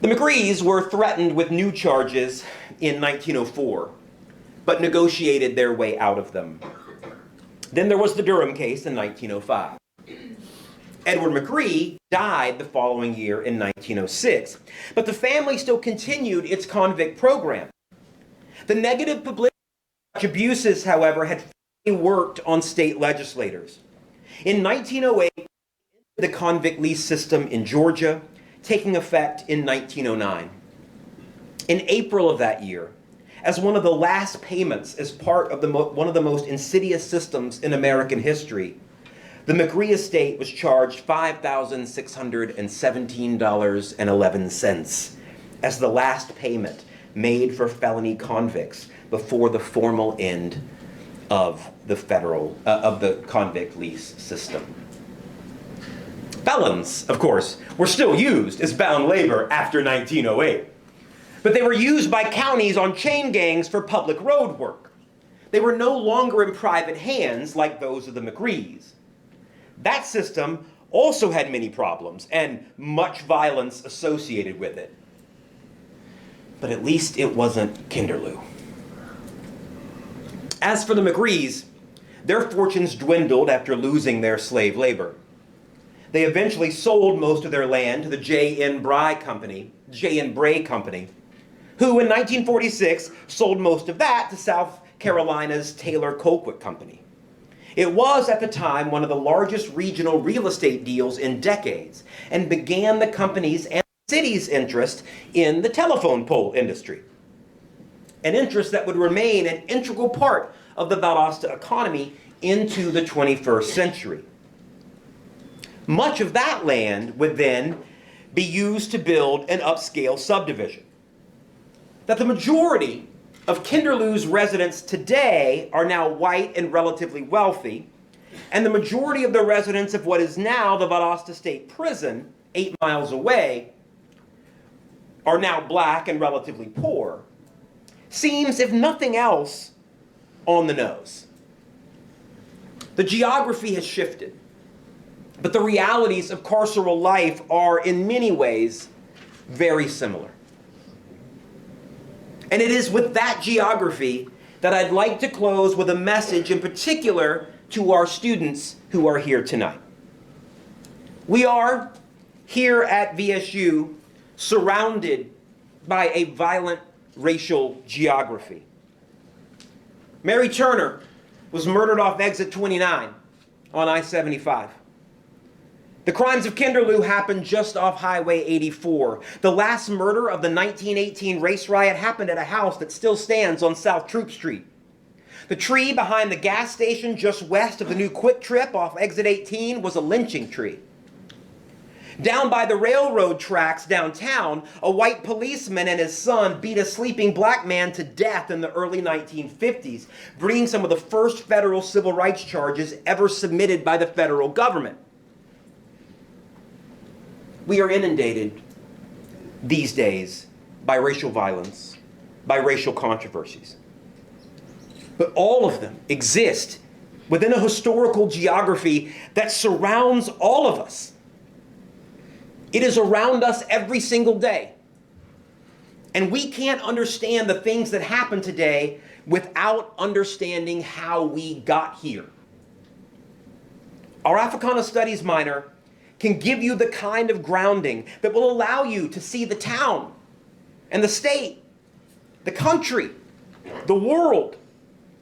The McRees were threatened with new charges in 1904, but negotiated their way out of them. Then there was the Durham case in 1905. Edward McCree died the following year in 1906, but the family still continued its convict program. The negative publicity of such abuses, however, had worked on state legislators. In 1908, the convict lease system in Georgia, taking effect in 1909. In April of that year, as one of the last payments as part of one of the most insidious systems in American history, the McCree estate was charged $5,617.11 as the last payment made for felony convicts before the formal end of the convict lease system. Felons, of course, were still used as bound labor after 1908, but they were used by counties on chain gangs for public road work. They were no longer in private hands like those of the McCrees. That system also had many problems and much violence associated with it. But at least it wasn't Kinderlou. As for the McCrees, their fortunes dwindled after losing their slave labor. They eventually sold most of their land to the G.B.R. Company, who in 1946 sold most of that to South Carolina's Taylor Colquitt Company. It was at the time one of the largest regional real estate deals in decades and began the company's and the city's interest in the telephone pole industry, an interest that would remain an integral part of the Valdosta economy into the 21st century. Much of that land would then be used to build an upscale subdivision. That the majority of Kinderlou's residents today are now white and relatively wealthy, and the majority of the residents of what is now the Valdosta State Prison, 8 miles away, are now black and relatively poor, seems, if nothing else, on the nose. The geography has shifted, but the realities of carceral life are, in many ways, very similar. And it is with that geography that I'd like to close with a message in particular to our students who are here tonight. We are, here at VSU, surrounded by a violent racial geography. Mary Turner was murdered off exit 29 on I-75. The crimes of Kinderlou happened just off Highway 84. The last murder of the 1918 race riot happened at a house that still stands on South Troop Street. The tree behind the gas station just west of the new Quick Trip off exit 18 was a lynching tree. Down by the railroad tracks downtown, a white policeman and his son beat a sleeping black man to death in the early 1950s, bringing some of the first federal civil rights charges ever submitted by the federal government. We are inundated these days by racial violence, by racial controversies. But all of them exist within a historical geography that surrounds all of us. It is around us every single day. And we can't understand the things that happen today without understanding how we got here. Our Africana Studies minor can give you the kind of grounding that will allow you to see the town and the state, the country, the world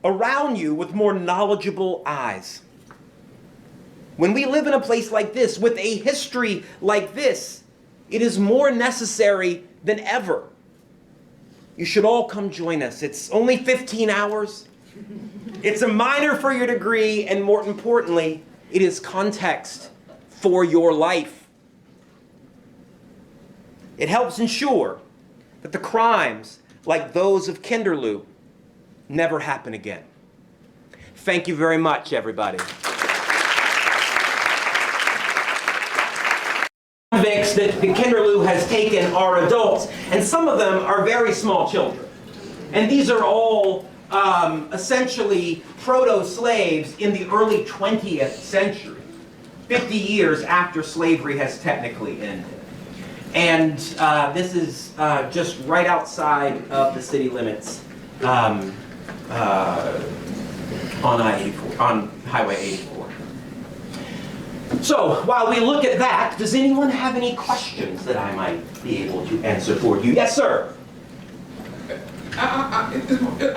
around you with more knowledgeable eyes. When we live in a place like this, with a history like this, it is more necessary than ever. You should all come join us. It's only 15 hours. It's a minor for your degree, and more importantly, it is context for your life. It helps ensure that the crimes like those of Kinderlou never happen again. Thank you very much, everybody. Convicts that the Kinderlou has taken are adults, and some of them are very small children. And these are all essentially proto-slaves in the early 20th century. 50 years after slavery has technically ended. And this is just right outside of the city limits on I-84, on Highway 84. So, while we look at that, does anyone have any questions that I might be able to answer for you? Yes, sir. I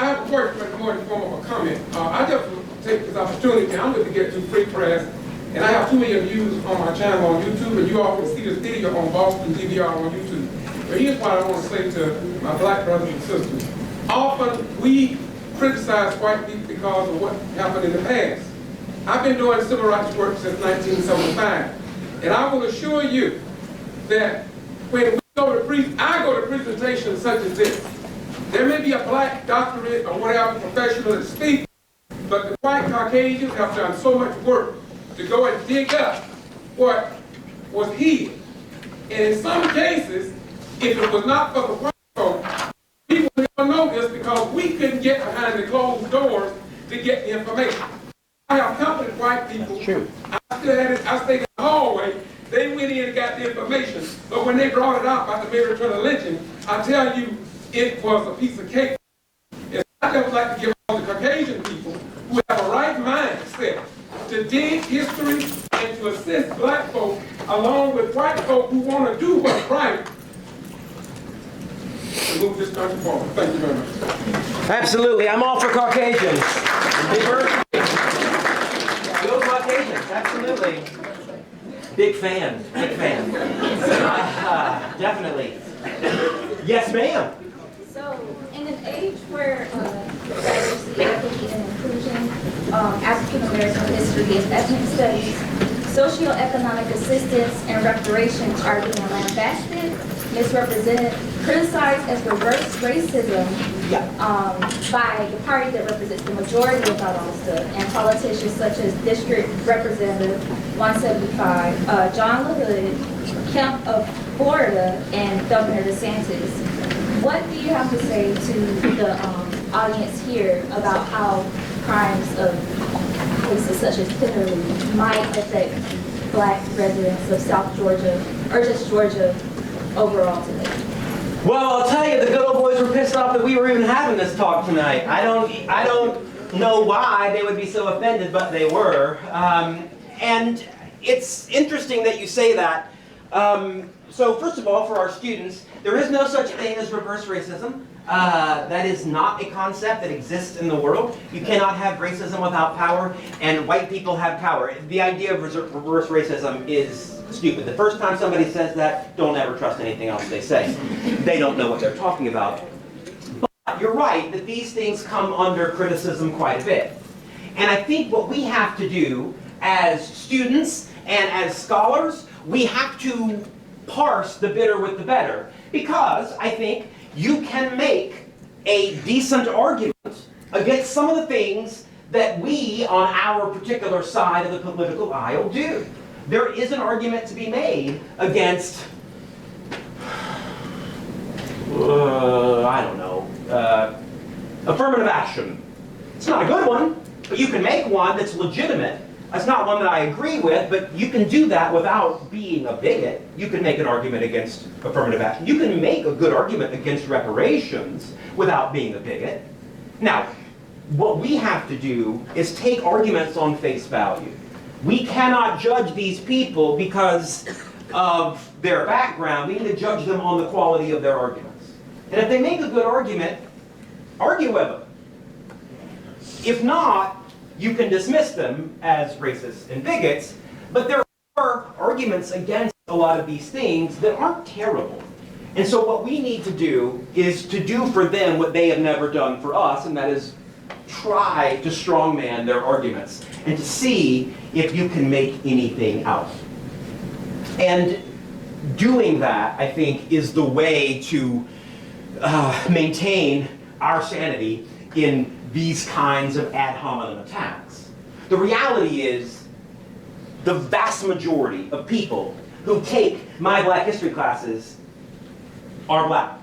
have a question, but more in the form of a comment. I just take this opportunity. I'm going to get to free press, and I have 2 million views on my channel on YouTube, and you all can see this video on Boston G.B.R. on YouTube. But here's what I want to say to my black brothers and sisters. Often we criticize white people because of what happened in the past. I've been doing civil rights work since 1975, and I will assure you that when we go to I go to presentations such as this. There may be a black doctorate or whatever professional that speaks, but the white Caucasians have done so much work to go and dig up what was hid. And in some cases, if it was not for the white folks, people would never know this because we couldn't get behind the closed doors to get the information. I have accompanied white people. That's true. I stayed in the hallway. They went in and got the information. But when they brought it out about the Mary Turner lynching, I tell you, it was a piece of cake. And I just like to give all the Caucasian people who have a right mindset to dig history and to assist black folk along with white folk who want to do what's right to move this country forward. Thank you very much. Absolutely. I'm all for Caucasians. Go Caucasians. Absolutely. Big fan. Big fan. Definitely. Yes, ma'am. So, in an age where diversity, equity, and inclusion, African American history, and ethnic studies, socioeconomic assistance, and reparations are being lambasted, misrepresented, criticized as reverse racism by the party that represents the majority of Valdosta, and politicians such as District Representative 175, John LaHood, Kemp of Florida, and Governor DeSantis. What do you have to say to the audience here about how crimes of places such as Kinderlou might affect black residents of South Georgia, or just Georgia overall today? Well, I'll tell you, the good old boys were pissed off that we were even having this talk tonight. I don't know why they would be so offended, but they were. And it's interesting that you say that. So first of all, for our students, there is no such thing as reverse racism. That is not a concept that exists in the world. You cannot have racism without power, and white people have power. The idea of reverse racism is stupid. The first time somebody says that, don't ever trust anything else they say. They don't know what they're talking about. But you're right that these things come under criticism quite a bit. And I think what we have to do as students and as scholars, we have to parse the bitter with the better. Because I think you can make a decent argument against some of the things that we on our particular side of the political aisle do. There is an argument to be made against, I don't know, affirmative action. It's not a good one, but you can make one that's legitimate. That's not one that I agree with, but you can do that without being a bigot. You can make an argument against affirmative action. You can make a good argument against reparations without being a bigot. Now, what we have to do is take arguments on face value. We cannot judge these people because of their background. We need to judge them on the quality of their arguments. And if they make a good argument, argue with them. If not, you can dismiss them as racists and bigots, but there are arguments against a lot of these things that aren't terrible. And so what we need to do is to do for them what they have never done for us, and that is try to strongman their arguments and to see if you can make anything out. And doing that, I think, is the way to maintain our sanity in these kinds of ad hominem attacks. The reality is the vast majority of people who take my black history classes are black.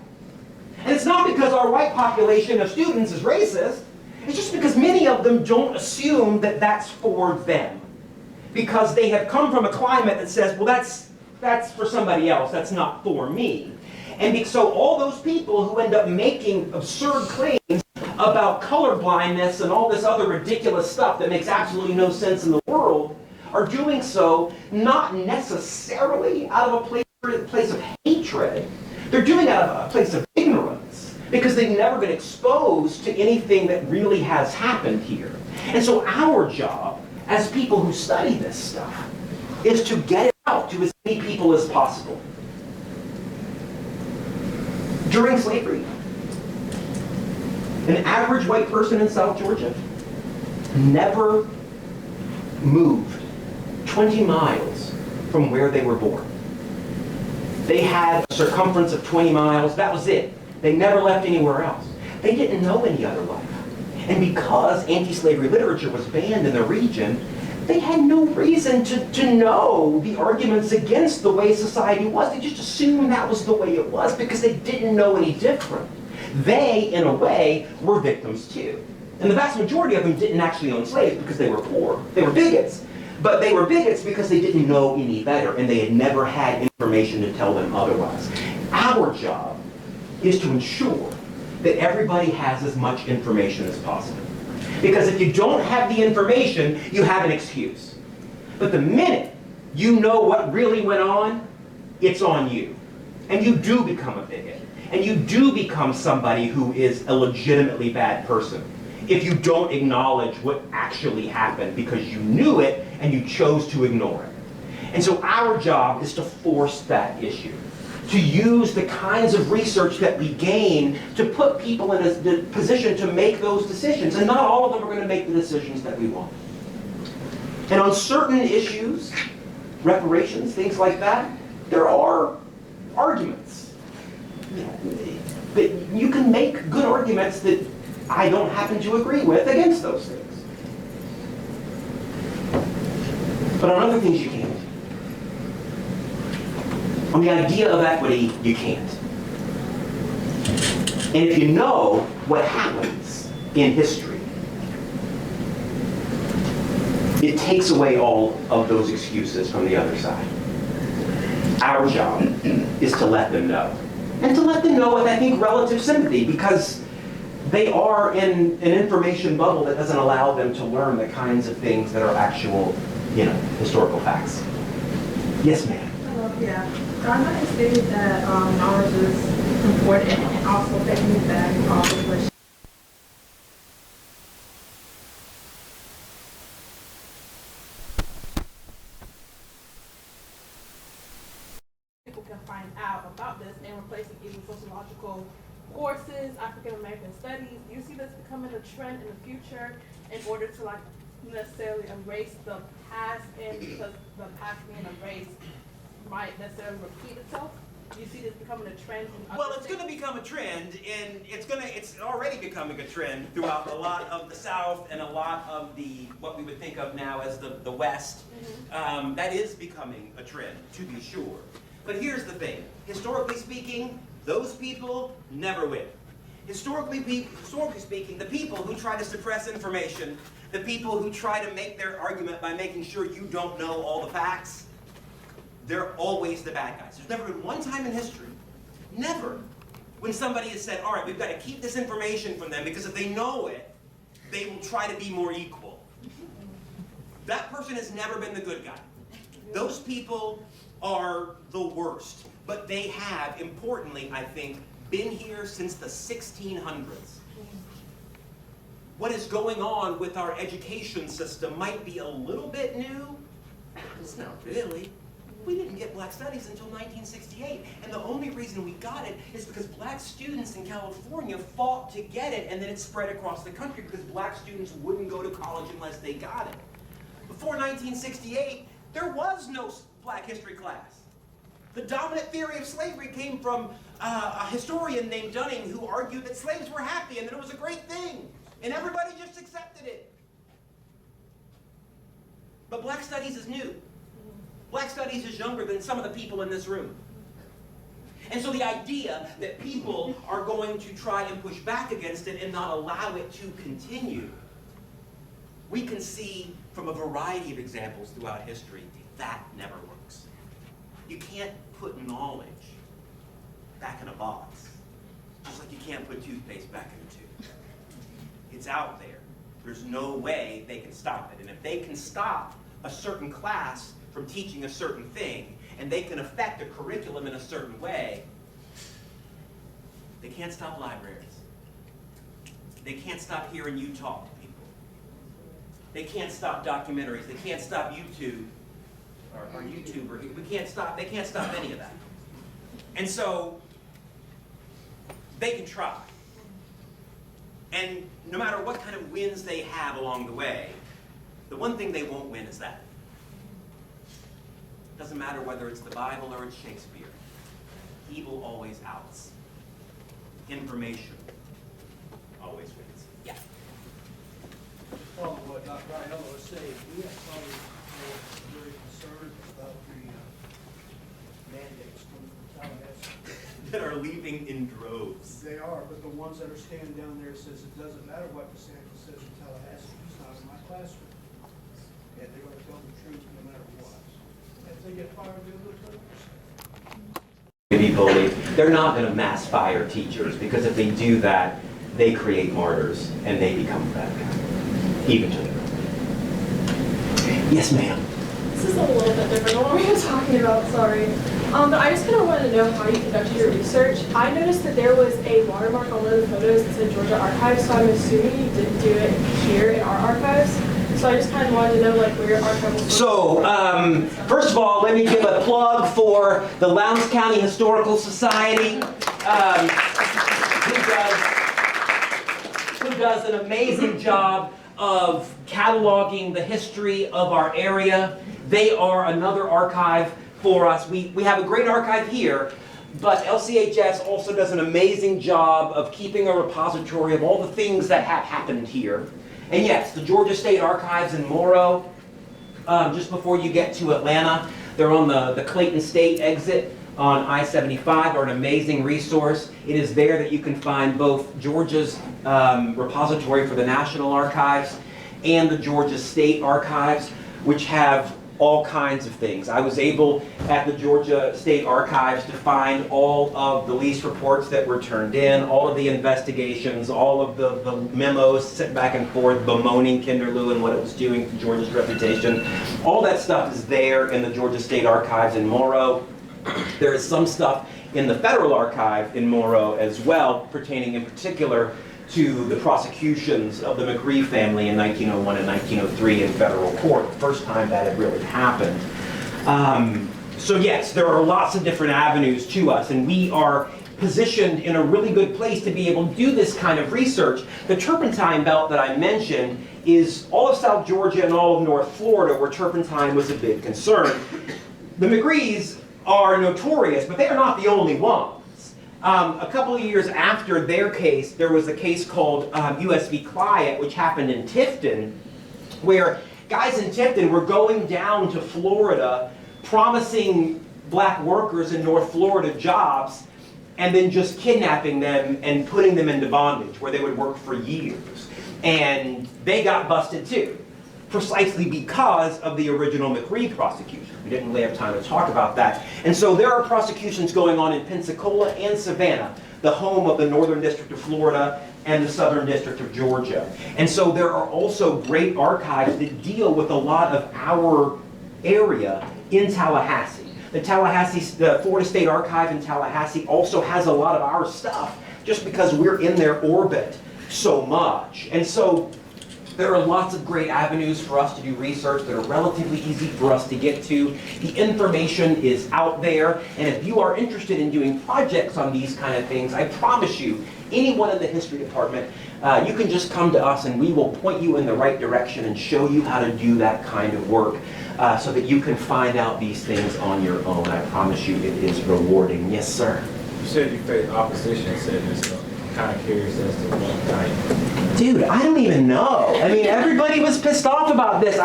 And it's not because our white population of students is racist. It's just because many of them don't assume that that's for them. Because they have come from a climate that says, well, that's for somebody else, that's not for me. And so all those people who end up making absurd claims about color blindness and all this other ridiculous stuff that makes absolutely no sense in the world are doing so not necessarily out of a place of hatred. They're doing it out of a place of ignorance, because they've never been exposed to anything that really has happened here. And so our job, as people who study this stuff, is to get it out to as many people as possible. During slavery, an average white person in South Georgia never moved 20 miles from where they were born. They had a circumference of 20 miles, that was it. They never left anywhere else. They didn't know any other life. And because anti-slavery literature was banned in the region, they had no reason to know the arguments against the way society was. They just assumed that was the way it was because they didn't know any different. They, in a way, were victims too. And the vast majority of them didn't actually own slaves because they were poor. They were bigots. But they were bigots because they didn't know any better and they had never had information to tell them otherwise. Our job is to ensure that everybody has as much information as possible. Because if you don't have the information, you have an excuse. But the minute you know what really went on, it's on you. And you do become a bigot. And you do become somebody who is a legitimately bad person if you don't acknowledge what actually happened because you knew it and you chose to ignore it. And so our job is to force that issue, to use the kinds of research that we gain to put people in a position to make those decisions. And not all of them are going to make the decisions that we want. And on certain issues, reparations, things like that, there are arguments. That you can make good arguments that I don't happen to agree with against those things. But on other things you can't. On the idea of equity, you can't. And if you know what happens in history, it takes away all of those excuses from the other side. Our job is to let them know. And to let them know with, I think, relative sympathy, because they are in an information bubble that doesn't allow them to learn the kinds of things that are actual, historical facts. Yes, ma'am. Yeah. I know you stated that knowledge is important, and also taking it back off of what people can find out about this and replacing even sociological courses, African American studies. Do you see this becoming a trend in the future in order to necessarily erase the past, and because the past being erased might necessarily repeat itself? Do you see this becoming a trend? Well, it's going to become a trend, and it's already becoming a trend throughout a lot of the South and a lot of what we would think of now as the West. Mm-hmm. That is becoming a trend, to be sure. But here's the thing. Historically speaking, those people never win. Historically speaking, the people who try to suppress information, the people who try to make their argument by making sure you don't know all the facts, they're always the bad guys. There's never been one time in history, never, when somebody has said, all right, we've got to keep this information from them because if they know it, they will try to be more equal. That person has never been the good guy. Those people are the worst. But they have, importantly, I think, been here since the 1600s. What is going on with our education system might be a little bit new. It's not really. We didn't get black studies until 1968. And the only reason we got it is because black students in California fought to get it, and then it spread across the country because black students wouldn't go to college unless they got it. Before 1968, there was no black history class. The dominant theory of slavery came from a historian named Dunning who argued that slaves were happy and that it was a great thing. And everybody just accepted it. But black studies is new. Black studies is younger than some of the people in this room. And so the idea that people are going to try and push back against it and not allow it to continue, we can see from a variety of examples throughout history that never works. You can't put knowledge back in a box, just like you can't put toothpaste back in a tube. It's out there. There's no way they can stop it. And if they can stop a certain class from teaching a certain thing, and they can affect a curriculum in a certain way, they can't stop libraries. They can't stop hearing you talk to people. They can't stop documentaries. They can't stop YouTube or YouTuber. They can't stop any of that. And so they can try. And no matter what kind of wins they have along the way, the one thing they won't win is that. Doesn't matter whether it's the Bible or it's Shakespeare. Evil always outs. Information always wins. Yeah. Follow what Dr. Aiello was saying, we have probably very concerned about the mandates coming from Tallahassee. That are leaving in droves. They are, but the ones that are standing down there says it doesn't matter what DeSantis says in Tallahassee, he's not in my classroom. And they're going to tell the truth no matter what. And if they get fired, they'll look for Be bullied. They're not going to mass fire teachers, because if they do that, they create martyrs and they become bad guys, even to them. Yes, ma'am. This is a little bit different than what we were talking about, sorry. But I just kind of wanted to know how you conducted your research. I noticed that there was a watermark on one of the photos that said Georgia Archives, so I'm assuming you didn't do it here in our archives. So I just kind of wanted to know like where your archival was. So, first of all, let me give a plug for the Lowndes County Historical Society, who does an amazing job of cataloging the history of our area. They are another archive for us. We have a great archive here, but LCHS also does an amazing job of keeping a repository of all the things that have happened here. And yes, the Georgia State Archives in Morrow, just before you get to Atlanta, they're on the Clayton State exit on I-75, are an amazing resource. It is there that you can find both Georgia's repository for the National Archives and the Georgia State Archives, which have all kinds of things. I was able at the Georgia State Archives to find all of the lease reports that were turned in, all of the investigations, all of the memos sent back and forth bemoaning Kinderlou and what it was doing to Georgia's reputation. All that stuff is there in the Georgia State Archives in Morrow. There is some stuff in the Federal Archive in Morrow as well, pertaining in particular to the prosecutions of the McRee family in 1901 and 1903 in federal court, the first time that had really happened. So yes, there are lots of different avenues to us, and we are positioned in a really good place to be able to do this kind of research. The turpentine belt that I mentioned is all of South Georgia and all of North Florida, where turpentine was a big concern. The McRees are notorious, but they are not the only ones. A couple of years after their case, there was a case called U.S. v. Client, which happened in Tifton, where guys in Tifton were going down to Florida, promising black workers in North Florida jobs, and then just kidnapping them and putting them into bondage, where they would work for years. And they got busted too, precisely because of the original McRee prosecution. We didn't really have time to talk about that. And so there are prosecutions going on in Pensacola and Savannah, the home of the Northern District of Florida and the Southern District of Georgia. And so there are also great archives that deal with a lot of our area in Tallahassee. The Florida State Archive in Tallahassee also has a lot of our stuff, just because we're in their orbit so much. And so there are lots of great avenues for us to do research that are relatively easy for us to get to. The information is out there, and if you are interested in doing projects on these kind of things, I promise you, anyone in the history department, you can just come to us and we will point you in the right direction and show you how to do that kind of work so that you can find out these things on your own. I promise you it is rewarding. Yes, sir? You said you faced opposition, said this stuff. Kind of curious as to what kind. Dude, I don't even know. I mean, everybody was pissed off about this.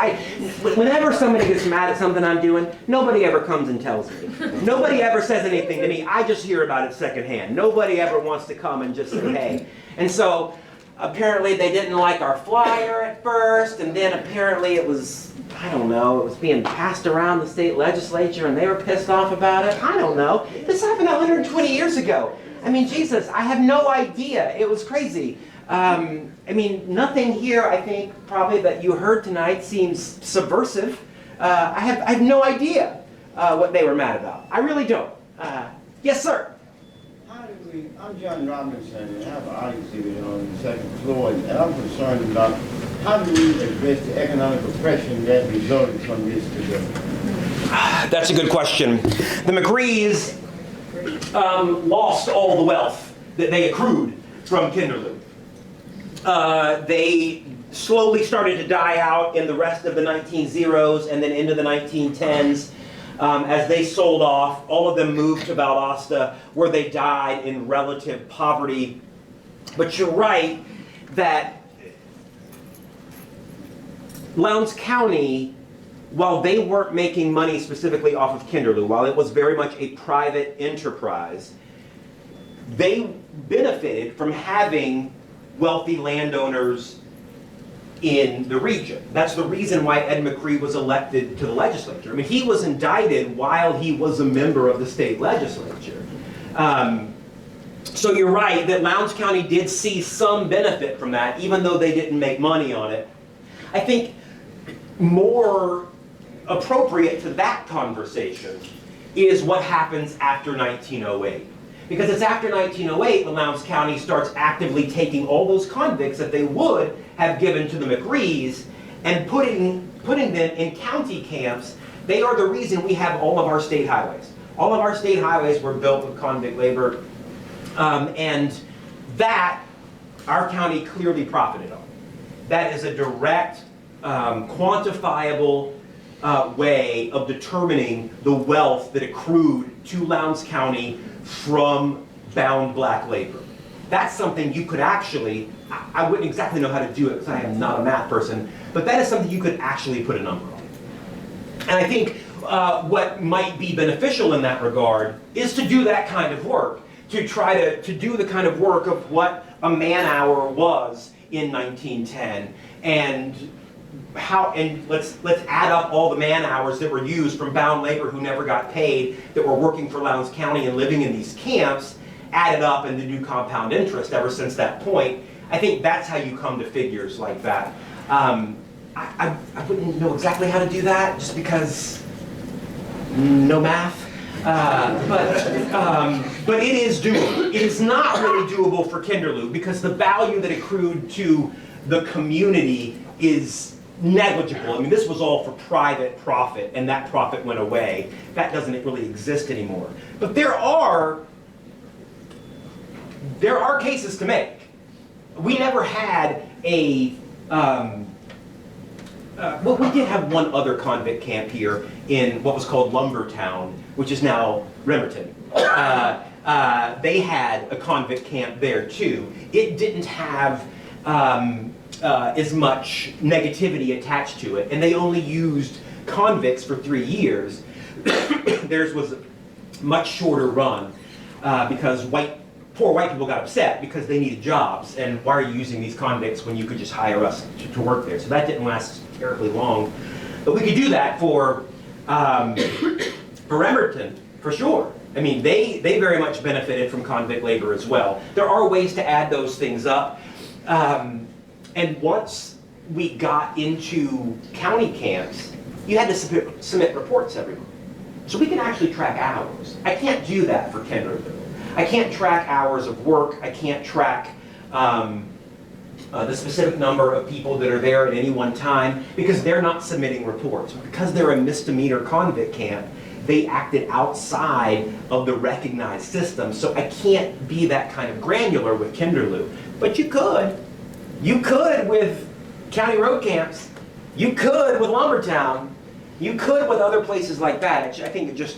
Whenever somebody gets mad at something I'm doing, nobody ever comes and tells me. Nobody ever says anything to me. I just hear about it secondhand. Nobody ever wants to come and just say, hey. And so, apparently they didn't like our flyer at first, and then apparently it was, I don't know, it was being passed around the state legislature and they were pissed off about it. I don't know. This happened 120 years ago. I mean, Jesus, I have no idea. It was crazy. I mean, nothing here, I think, probably that you heard tonight seems subversive. I have no idea what they were mad about. I really don't. Yes, sir. I'm John Robinson, and I have an art exhibit on the second floor, and I'm concerned about how do we address the economic oppression that resulted from this today? That's a good question. The McRees lost all the wealth that they accrued from Kinderlou. They slowly started to die out in the rest of the 1900s and then into the 1910s. As they sold off, all of them moved to Valdosta, where they died in relative poverty. But you're right that Lowndes County, while they weren't making money specifically off of Kinderlou, while it was very much a private enterprise, they benefited from having wealthy landowners in the region. That's the reason why Ed McRee was elected to the legislature. I mean, he was indicted while he was a member of the state legislature. So you're right that Lowndes County did see some benefit from that, even though they didn't make money on it. I think more appropriate to that conversation is what happens after 1908. Because it's after 1908 when Lowndes County starts actively taking all those convicts that they would have given to the McRees and putting them in county camps. They are the reason we have all of our state highways. All of our state highways were built with convict labor, and that our county clearly profited on. That is a direct, quantifiable way of determining the wealth that accrued to Lowndes County from bound black labor. That's something you could actually, I wouldn't exactly know how to do it because I am not a math person, but that is something you could actually put a number on. And I think what might be beneficial in that regard is to do that kind of work, to try to do the kind of work of what a man-hour was in 1910, and let's add up all the man-hours that were used from bound labor who never got paid, that were working for Lowndes County and living in these camps, added up and to do compound interest ever since that point. I think that's how you come to figures like that. I wouldn't know exactly how to do that just because no math. But it is doable. It is not really doable for Kinderlou because the value that accrued to the community is negligible. I mean, this was all for private profit, and that profit went away. That doesn't really exist anymore. But there are cases to make. We never had a, well, we did have one other convict camp here in what was called Lumbertown, which is now Bremerton. They had a convict camp there too. It didn't have as much negativity attached to it, and they only used convicts for 3 years. Theirs was a much shorter run because poor white people got upset because they needed jobs, and why are you using these convicts when you could just hire us to work there? So that didn't last terribly long, but we could do that for Bremerton for sure. I mean, they very much benefited from convict labor as well. There are ways to add those things up. And once we got into county camps, you had to submit reports every month. So we can actually track hours. I can't do that for Kinderlou. I can't track hours of work. I can't track the specific number of people that are there at any one time because they're not submitting reports. Because they're a misdemeanor convict camp, they acted outside of the recognized system. So I can't be that kind of granular with Kinderlou. But you could. You could with county road camps. You could with Lumbertown. You could with other places like that. I think it just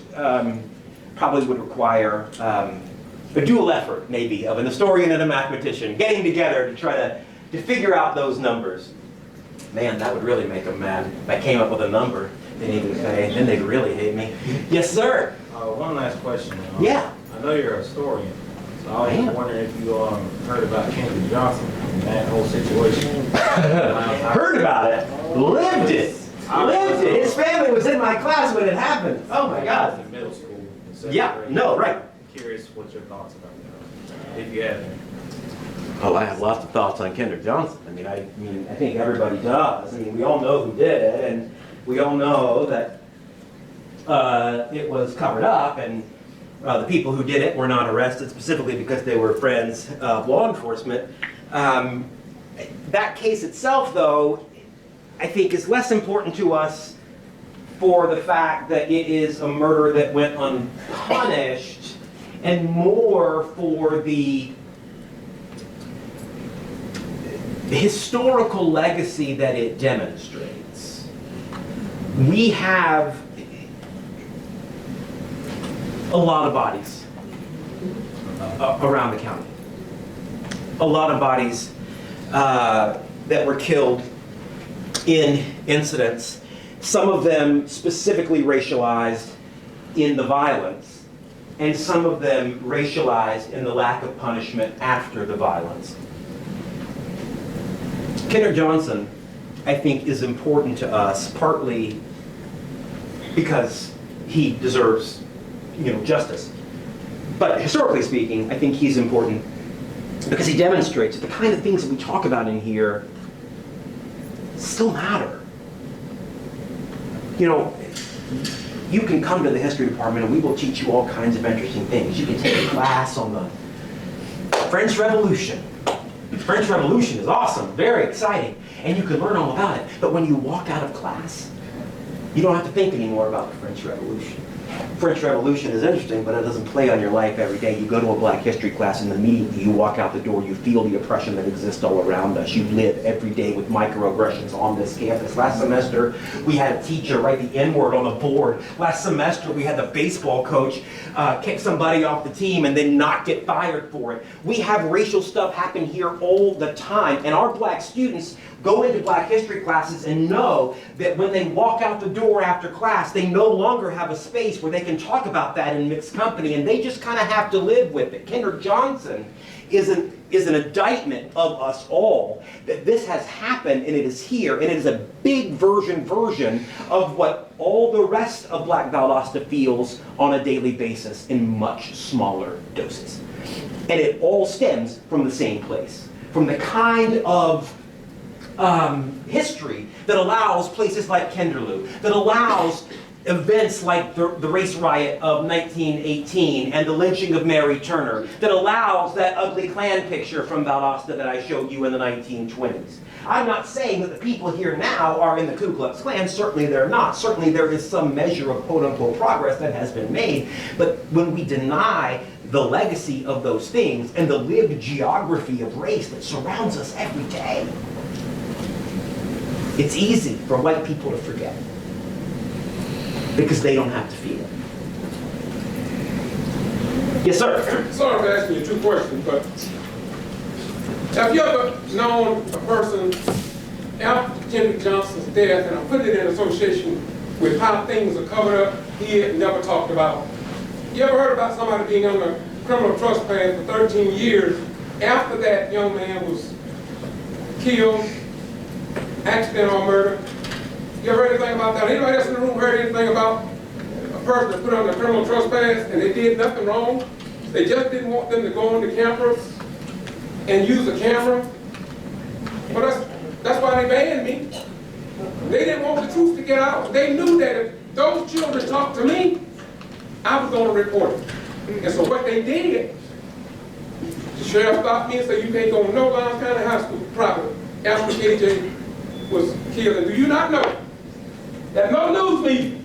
probably would require a dual effort, maybe, of an historian and a mathematician getting together to try to figure out those numbers. Man, that would really make them mad. If I came up with a number, they need to say, then they'd really hate me. Yes, sir? One last question. Yeah. I know you're a historian. So I was wondering if you heard about Kendrick Johnson and that whole situation. Heard about it. Lived it. Lived it. His family was in my class when it happened. Oh my God. In middle school. Yeah. No, right. I'm curious what your thoughts about that, if you have any. Oh, I have lots of thoughts on Kendrick Johnson. I think everybody does. I mean, we all know who did it, and We all know that it was covered up, and the people who did it were not arrested specifically because they were friends of law enforcement. That case itself, though, I think is less important to us for the fact that it is a murder that went unpunished, and more for the historical legacy that it demonstrates. We have a lot of bodies around the county. A lot of bodies that were killed in incidents, some of them specifically racialized in the violence, and some of them racialized in the lack of punishment after the violence. Kenneth Johnson, I think, is important to us, partly because he deserves, justice. But historically speaking, I think he's important because he demonstrates that the kind of things that we talk about in here still matter. You can come to the history department and we will teach you all kinds of interesting things. You can take a class on the French Revolution. The French Revolution is awesome, very exciting, and you can learn all about it. But when you walk out of class, you don't have to think anymore about the French Revolution. French Revolution is interesting, but it doesn't play on your life every day. You go to a black history class and immediately you walk out the door, you feel the oppression that exists all around us. You live every day with microaggressions on this campus. Last semester, we had a teacher write the N-word on the board. Last semester, we had the baseball coach kick somebody off the team and then not get fired for it. We have racial stuff happen here all the time, and our black students go into black history classes and know that when they walk out the door after class, they no longer have a space where they can talk about that in mixed company, and they just kind of have to live with it. Kenneth Johnson is an indictment of us all, that this has happened and it is here, and it is a big version of what all the rest of Black Valdosta feels on a daily basis in much smaller doses. And it all stems from the same place, from the kind of history that allows places like Kinderlou, that allows events like the race riot of 1918 and the lynching of Mary Turner, that allows that ugly Klan picture from Valdosta that I showed you in the 1920s. I'm not saying that the people here now are in the Ku Klux Klan. Certainly they're not. Certainly there is some measure of quote-unquote progress that has been made. But when we deny the legacy of those things and the lived geography of race that surrounds us every day, it's easy for white people to forget because they don't have to feel it. Yes, sir? Sorry for asking you two questions, but have you ever known a person after Kenneth Johnson's death, and I put it in association with how things are covered up, hid, and never talked about? You ever heard about somebody being under criminal trespass for 13 years after that young man was killed, accidental murder? You ever heard anything about that? Anybody else in the room heard anything about a person that put under criminal trespass and they did nothing wrong? They just didn't want them to go on the campus and use a camera? Well, that's why they banned me. They didn't want the truth to get out. They knew that if those children talked to me, I was going to report it. And so what they did, the sheriff stopped me and said, you can't go to no Lowndes County High School private after KJ was killed. And do you not know that no news media,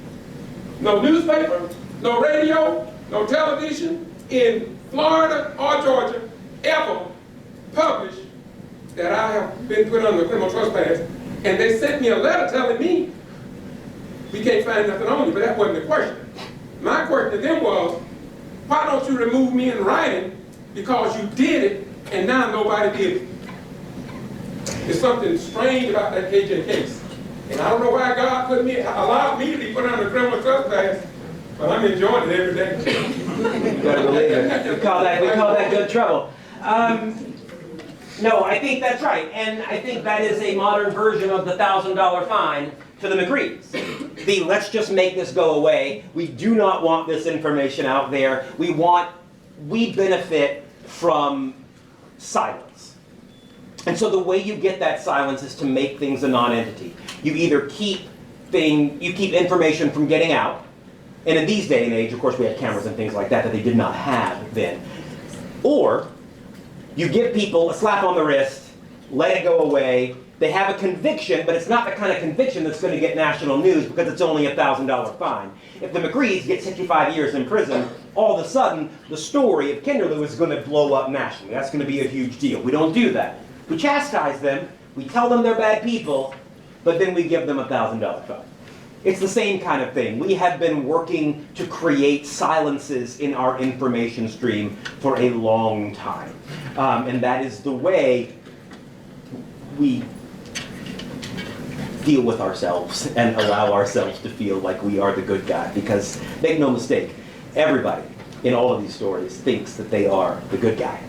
no newspaper, no radio, no television in Florida or Georgia ever published that I have been put under criminal trespass? And they sent me a letter telling me, we can't find nothing on you, but that wasn't the question. My question to them was, why don't you remove me in writing because you did it and now nobody did it? There's something strange about that KJ case. And I don't know why God allowed me to be put under criminal trespass, but I'm enjoying it every day. You gotta believe it. We call that good trouble. No, I think that's right. And I think that is a modern version of the $1,000 fine to the McCreeds. Let's just make this go away. We do not want this information out there. We benefit from silence. And so the way you get that silence is to make things a non-entity. You either keep thing, you keep information from getting out. And in these day and age, of course, we have cameras and things like that that they did not have then. Or you give people a slap on the wrist, let it go away. They have a conviction, but it's not the kind of conviction that's going to get national news because it's only a $1,000 fine. If the McCrees get 65 years in prison, all of a sudden, the story of Kinderlou is going to blow up nationally. That's going to be a huge deal. We don't do that. We chastise them, we tell them they're bad people, but then we give them a $1,000 fine. It's the same kind of thing. We have been working to create silences in our information stream for a long time. And that is the way we deal with ourselves and allow ourselves to feel like we are the good guy. Because make no mistake, everybody in all of these stories thinks that they are the good guy.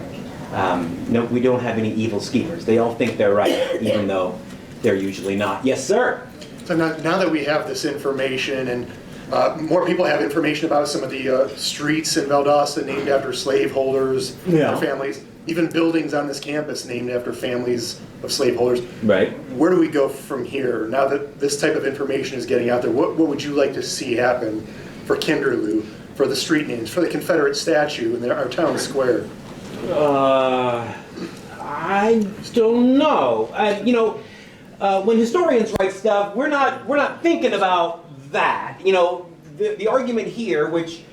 No, we don't have any evil schemers. They all think they're right, even though they're usually not. Yes, sir? So now that we have this information and more people have information about some of the streets in Valdosta named after slaveholders, their families, even buildings on this campus named after families of slaveholders. Right. Where do we go from here? Now that this type of information is getting out there, what would you like to see happen for Kinderlou, for the street names, for the Confederate statue in our town square? I don't know. When historians write stuff, we're not thinking about that. You know, the argument here, which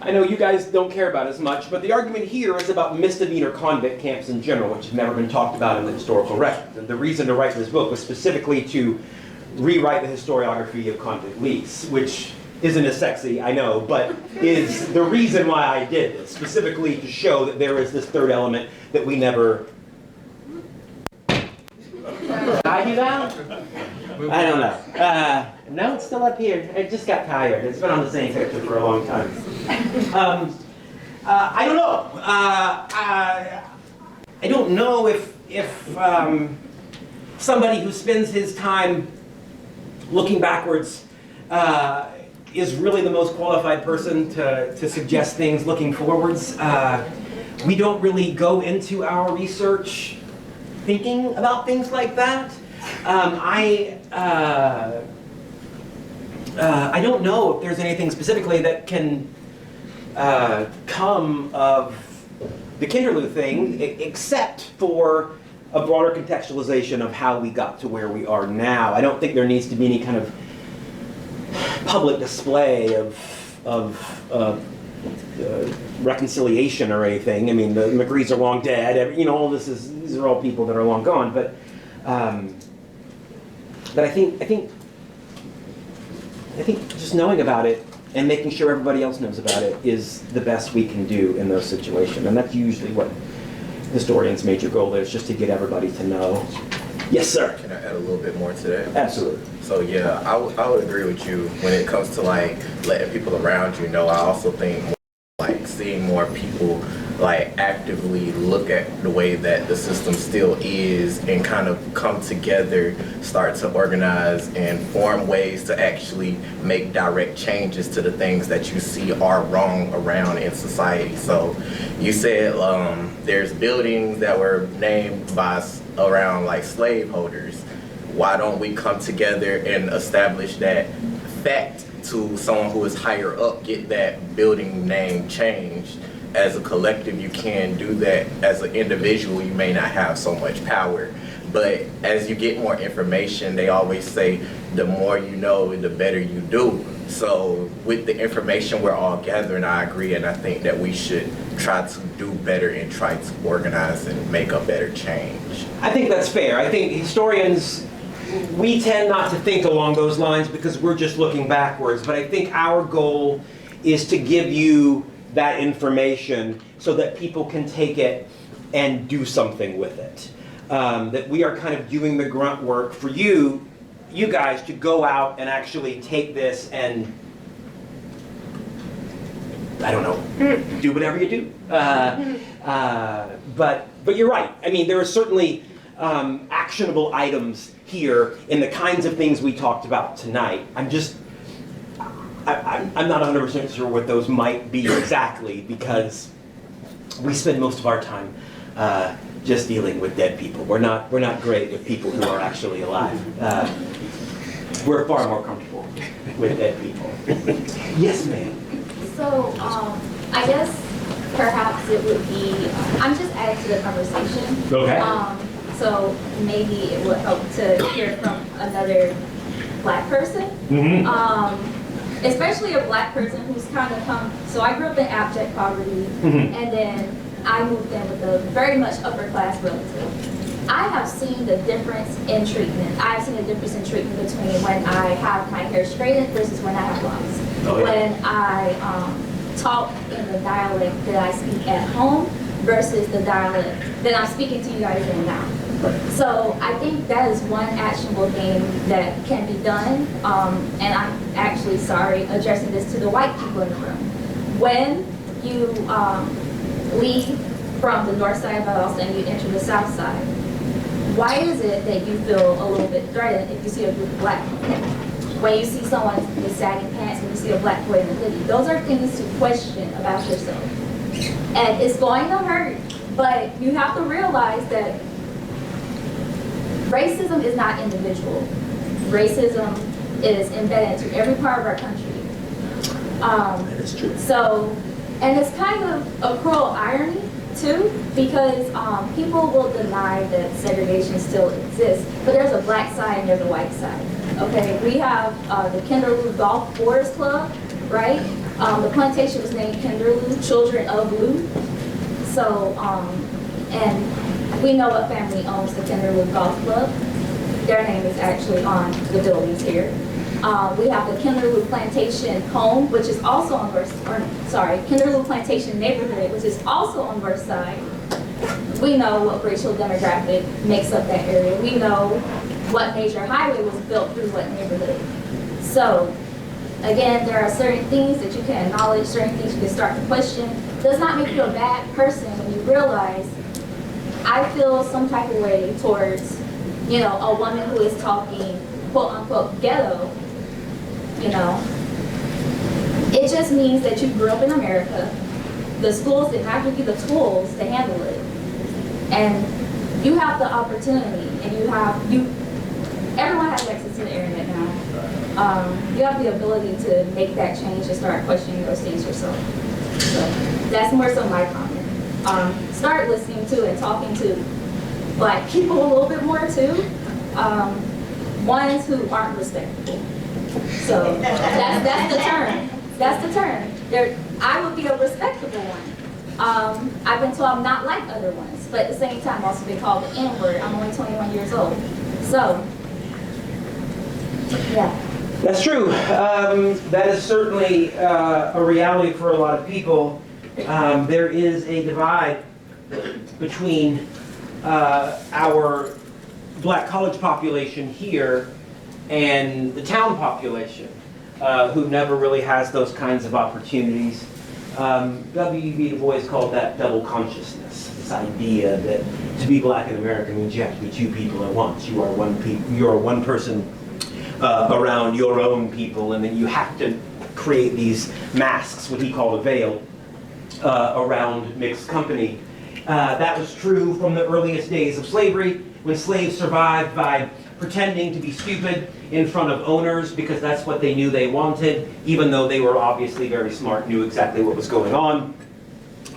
I know you guys don't care about as much, but the argument here is about misdemeanor convict camps in general, which have never been talked about in the historical record. And the reason to write this book was specifically to rewrite the historiography of convict lease, which isn't as sexy, I know, but is the reason why I did this, specifically to show that there is this third element that we never... Did I do that? I don't know. No, it's still up here. I just got tired. It's been on the same picture for a long time. I don't know. I don't know if somebody who spends his time looking backwards is really the most qualified person to suggest things looking forwards. We don't really go into our research thinking about things like that. I don't know if there's anything specifically that can come of the Kinderlou thing, except for a broader contextualization of how we got to where we are now. I don't think there needs to be any kind of public display of reconciliation or anything. I mean, the McCrees are long dead. You know, all these are all people that are long gone. But I think just knowing about it and making sure everybody else knows about it is the best we can do in those situations. And that's usually what historians' major goal is, just to get everybody to know. Yes, sir. Can I add a little bit more to that? Absolutely. So yeah, I would agree with you when it comes to like letting people around you know. I also think like seeing more people like actively look at the way that the system still is and kind of come together, start to organize and form ways to actually make direct changes to the things that you see are wrong around in society. So you said there's buildings that were named by around like slaveholders. Why don't we come together and establish that fact to someone who is higher up, get that building name changed? As a collective, you can do that. As an individual, you may not have so much power. But as you get more information, they always say the more you know, the better you do. So with the information we're all gathering, I agree, and I think that we should try to do better and try to organize and make a better change. I think that's fair. I think historians, we tend not to think along those lines because we're just looking backwards. But I think our goal is to give you that information so that people can take it and do something with it. That we are kind of doing the grunt work for you guys to go out and actually take this and, I don't know, do whatever you do. But you're right. I mean, there are certainly actionable items here in the kinds of things we talked about tonight. I'm not 100% sure what those might be exactly, because we spend most of our time just dealing with dead people. We're not great with people who are actually alive. we're far more comfortable with dead people. Yes, ma'am. So, I guess perhaps it would be, I'm just adding to the conversation. Okay. So maybe it would help to hear from another Black person. Mm-hmm. Especially a Black person who's kind of come, so I grew up in abject poverty, Mm-hmm. and then I moved in with a very much upper class relative. I have seen the difference in treatment. I've seen the difference in treatment between when I have my hair straightened versus when I have locks. Oh, yeah. When I talk in the dialect that I speak at home versus the dialect that I'm speaking to you guys in now. So I think that is one actionable thing that can be done, and I'm actually addressing this to the white people in the room. When you leave from the north side of Valdosta and you enter the south side, why is it that you feel a little bit threatened if you see a group of Black people? When you see someone with sagging pants, when you see a Black boy in a hoodie, those are things to question about yourself. And it's going to hurt, but you have to realize that racism is not individual. Racism is embedded into every part of our country. That is true. So, and it's kind of a cruel irony too, because people will deny that segregation still exists, but there's a Black side and there's a white side. Okay, we have the Kinderlou Golf Forest Club, right? The plantation was named Kinderlou, Children of Lou. So, and we know what family owns the Kinderlou Golf Club. Their name is actually on the buildings here. We have the Kinderlou Plantation Home, which is also on Kinderlou Plantation Neighborhood, which is also on North Side. We know what racial demographic makes up that area. We know what major highway was built through what neighborhood. So, again, there are certain things that you can acknowledge, certain things you can start to question. It does not make you a bad person when you realize, I feel some type of way towards, you know, a woman who is talking, quote unquote, ghetto, you know. It just means that you grew up in America. The schools did not give you the tools to handle it. And you have the opportunity, and everyone has access to the internet now. You have the ability to make that change and start questioning those things yourself. So that's more so my comment. Start listening to and talking to Black people a little bit more too. Ones who aren't respectable. So that's the term. That's the term. I would be a respectable one. I've been told I'm not like other ones, but at the same time, I've also been called the N-word. I'm only 21 years old. So, yeah. That's true. That is certainly a reality for a lot of people. There is a divide between our Black college population here and the town population, who never really has those kinds of opportunities. W.B. Du Bois called that double consciousness, this idea that to be Black in America means you have to be two people at once. You are one person around your own people, and then you have to create these masks, what he called a veil, around mixed company. That was true from the earliest days of slavery, when slaves survived by pretending to be stupid in front of owners because that's what they knew they wanted, even though they were obviously very smart, knew exactly what was going on,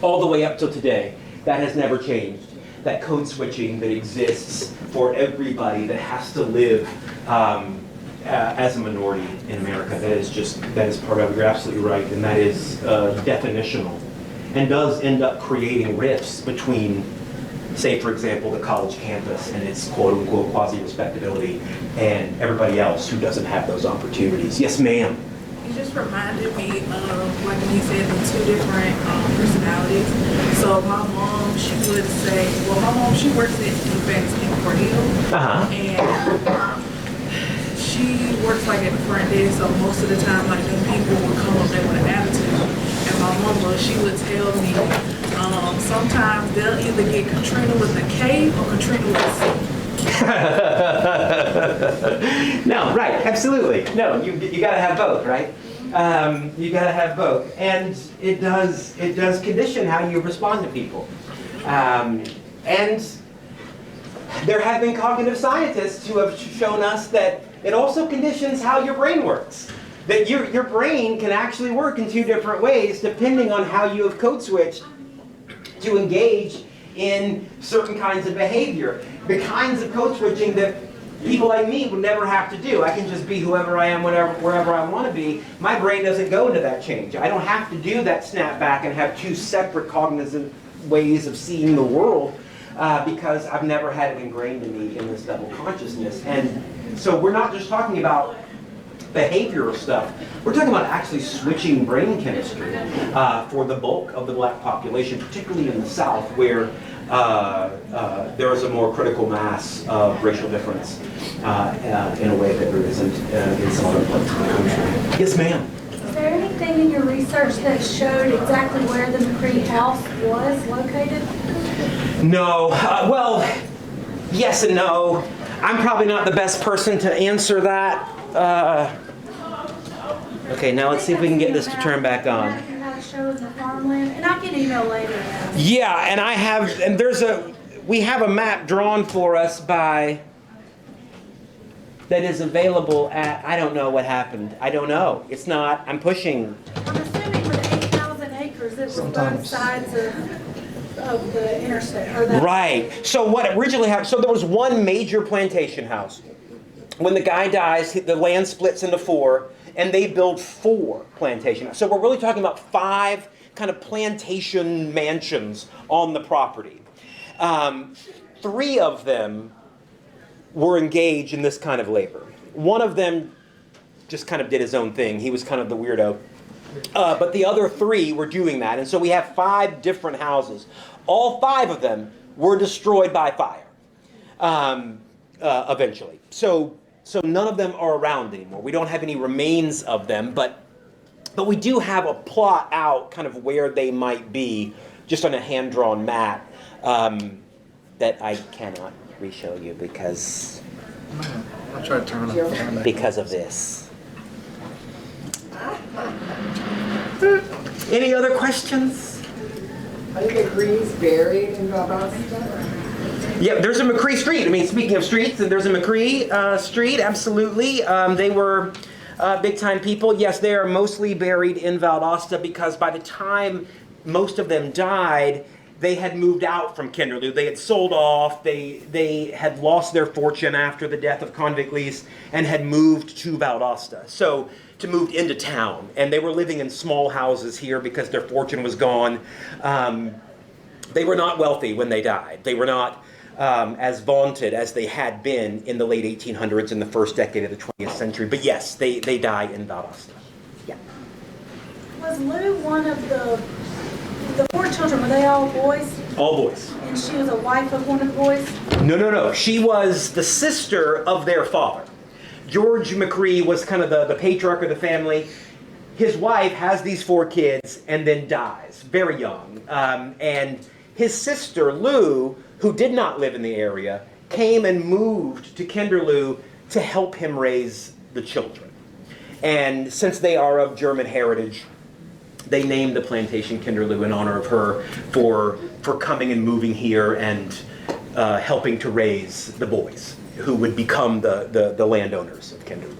all the way up till today. That has never changed. That code switching that exists for everybody that has to live as a minority in America, that is part of it. You're absolutely right, and that is definitional, and does end up creating rifts between, say, for example, the college campus and its quote-unquote quasi-respectability and everybody else who doesn't have those opportunities. Yes, ma'am. You just reminded me of, like when you said, the two different personalities. So my mom, she would say, well, my mom, she works at events in Cornell. And she works like at the front desk, so most of the time, like, them people would come up there with an attitude. And my mama, she would tell me, sometimes they'll either get Katrina with a K or Katrina with a C. No, right, absolutely. No, you gotta have both, right? You gotta have both. And it does condition how you respond to people. And there have been cognitive scientists who have shown us that it also conditions how your brain works. That your brain can actually work in two different ways depending on how you have code switched to engage in certain kinds of behavior. The kinds of code switching that people like me would never have to do. I can just be whoever I am, wherever I want to be. My brain doesn't go into that change. I don't have to do that snap back and have two separate cognitive ways of seeing the world because I've never had it ingrained in me in this double consciousness. And so we're not just talking about behavioral stuff. We're talking about actually switching brain chemistry for the bulk of the black population, particularly in the South, where there is a more critical mass of racial difference in a way that there isn't in some other places in the country. Yes, ma'am. Is there anything in your research that showed exactly where the McCree house was located? No. Well, yes and no. I'm probably not the best person to answer that. Okay, now let's see if we can get this to turn back on. Shows the farmland, and I can email later. Yeah, and I have, and we have a map drawn for us by, that is available at, I don't know what happened. I don't know. It's not, I'm pushing. I'm assuming with 8,000 acres, it was both sides of the interstate. Or the Right. So what originally happened, so there was one major plantation house. When the guy dies, the land splits into four, and they build 4 plantation. So we're really talking about 5 kind of plantation mansions on the property. 3 of them were engaged in this kind of labor. One of them just kind of did his own thing. He was kind of the weirdo. But the other 3 were doing that. And so we have 5 different houses. All 5 of them were destroyed by fire eventually. So none of them are around anymore. We don't have any remains of them, but we do have a plot out kind of where they might be, just on a hand-drawn map that I cannot re-show you because I'll try to turn it because of this. Any other questions? Are the McCrees buried in Valdosta? Yeah, there's a McCree Street. I mean, speaking of streets, there's a McCree Street, absolutely. They were big-time people. Yes, they are mostly buried in Valdosta because by the time most of them died, they had moved out from Kinderlou. They had sold off. They had lost their fortune after the death of Convict Lease and had moved to Valdosta. So to move into town. And they were living in small houses here because their fortune was gone. They were not wealthy when they died. They were not as vaunted as they had been in the late 1800s and the first decade of the 20th century. But yes, they die in Valdosta. Yeah. Was Lou one of the 4 children, were they all boys? All boys. And she was a wife of one of the boys? No. She was the sister of their father. George McCree was kind of the patriarch of the family. His wife has these 4 kids and then dies very young. And his sister, Lou, who did not live in the area, came and moved to Kinderlou to help him raise the children. And since they are of German heritage, they named the plantation Kinderlou in honor of her for coming and moving here and helping to raise the boys who would become the landowners of Kinderlou.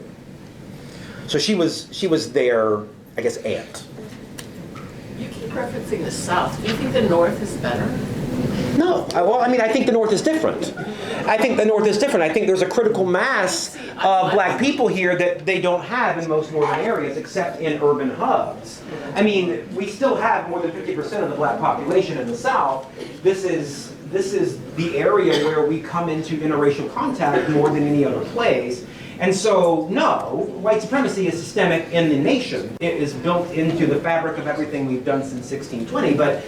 So she was their, I guess, aunt. You keep referencing the South. Do you think the North is better? No. Well, I mean, I think the North is different. I think there's a critical mass of black people here that they don't have in most northern areas except in urban hubs. I mean, we still have more than 50% of the black population in the South. This is the area where we come into interracial contact more than any other place. And so, no, white supremacy is systemic in the nation. It is built into the fabric of everything we've done since 1620. But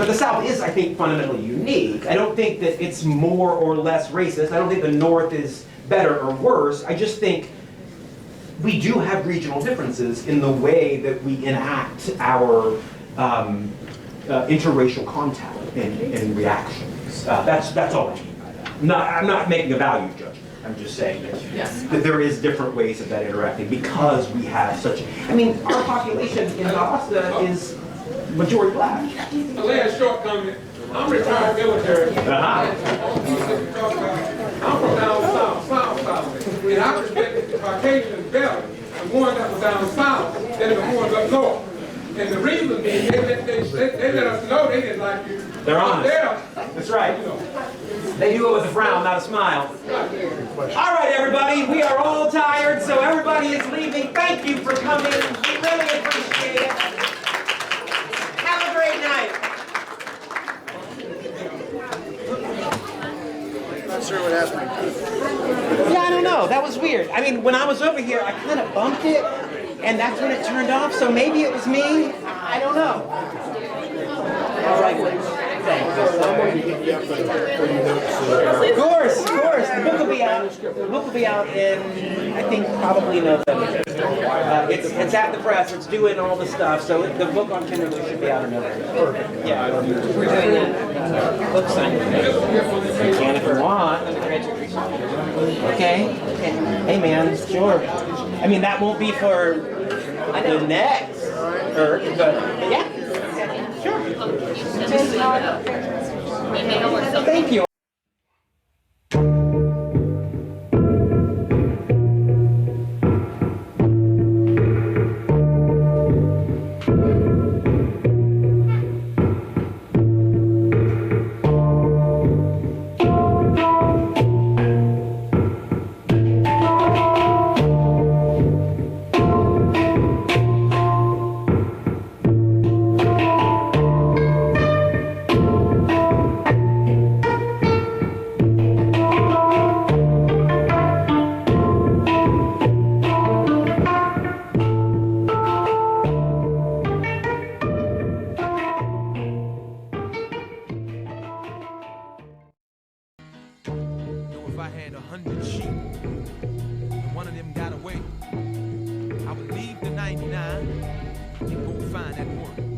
the South is, I think, fundamentally unique. I don't think that it's more or less racist. I don't think the North is better or worse. I just think we do have regional differences in the way that we enact our interracial contact and reactions. That's all I mean by that. I'm not making a value judgment. I'm just saying that there is different ways of that interacting because we have such. I mean, our population in Valdosta is majority black. A last short comment. I'm retired military. I'm from down south. I respect the Caucasians better, the ones that were down south, than the ones up north. And the reason being, they let us know they didn't like you. They're honest. There, That's right. you know. They do it with a frown, not a smile. All right, everybody, we are all tired, so everybody is leaving. Thank you for coming. We really appreciate it. Have a great night. Not sure what happened. Yeah, I don't know. That was weird. I mean, when I was over here, I kind of bumped it, and that's when it turned off, so maybe it was me. I don't know. All right. Thanks. Of course. The book will be out. The book will be out in, I think, probably November. It's at the press. It's doing all the stuff. So the book on Kinderlou should be out in November. Perfect. Yeah, we're doing that book signing. You can if you want. Okay. Hey, man. Sure. I mean, that won't be for the next. But yeah. Sure. Thank you. If I had 100 sheep and one of them got away, I would leave the 99 and go find that one.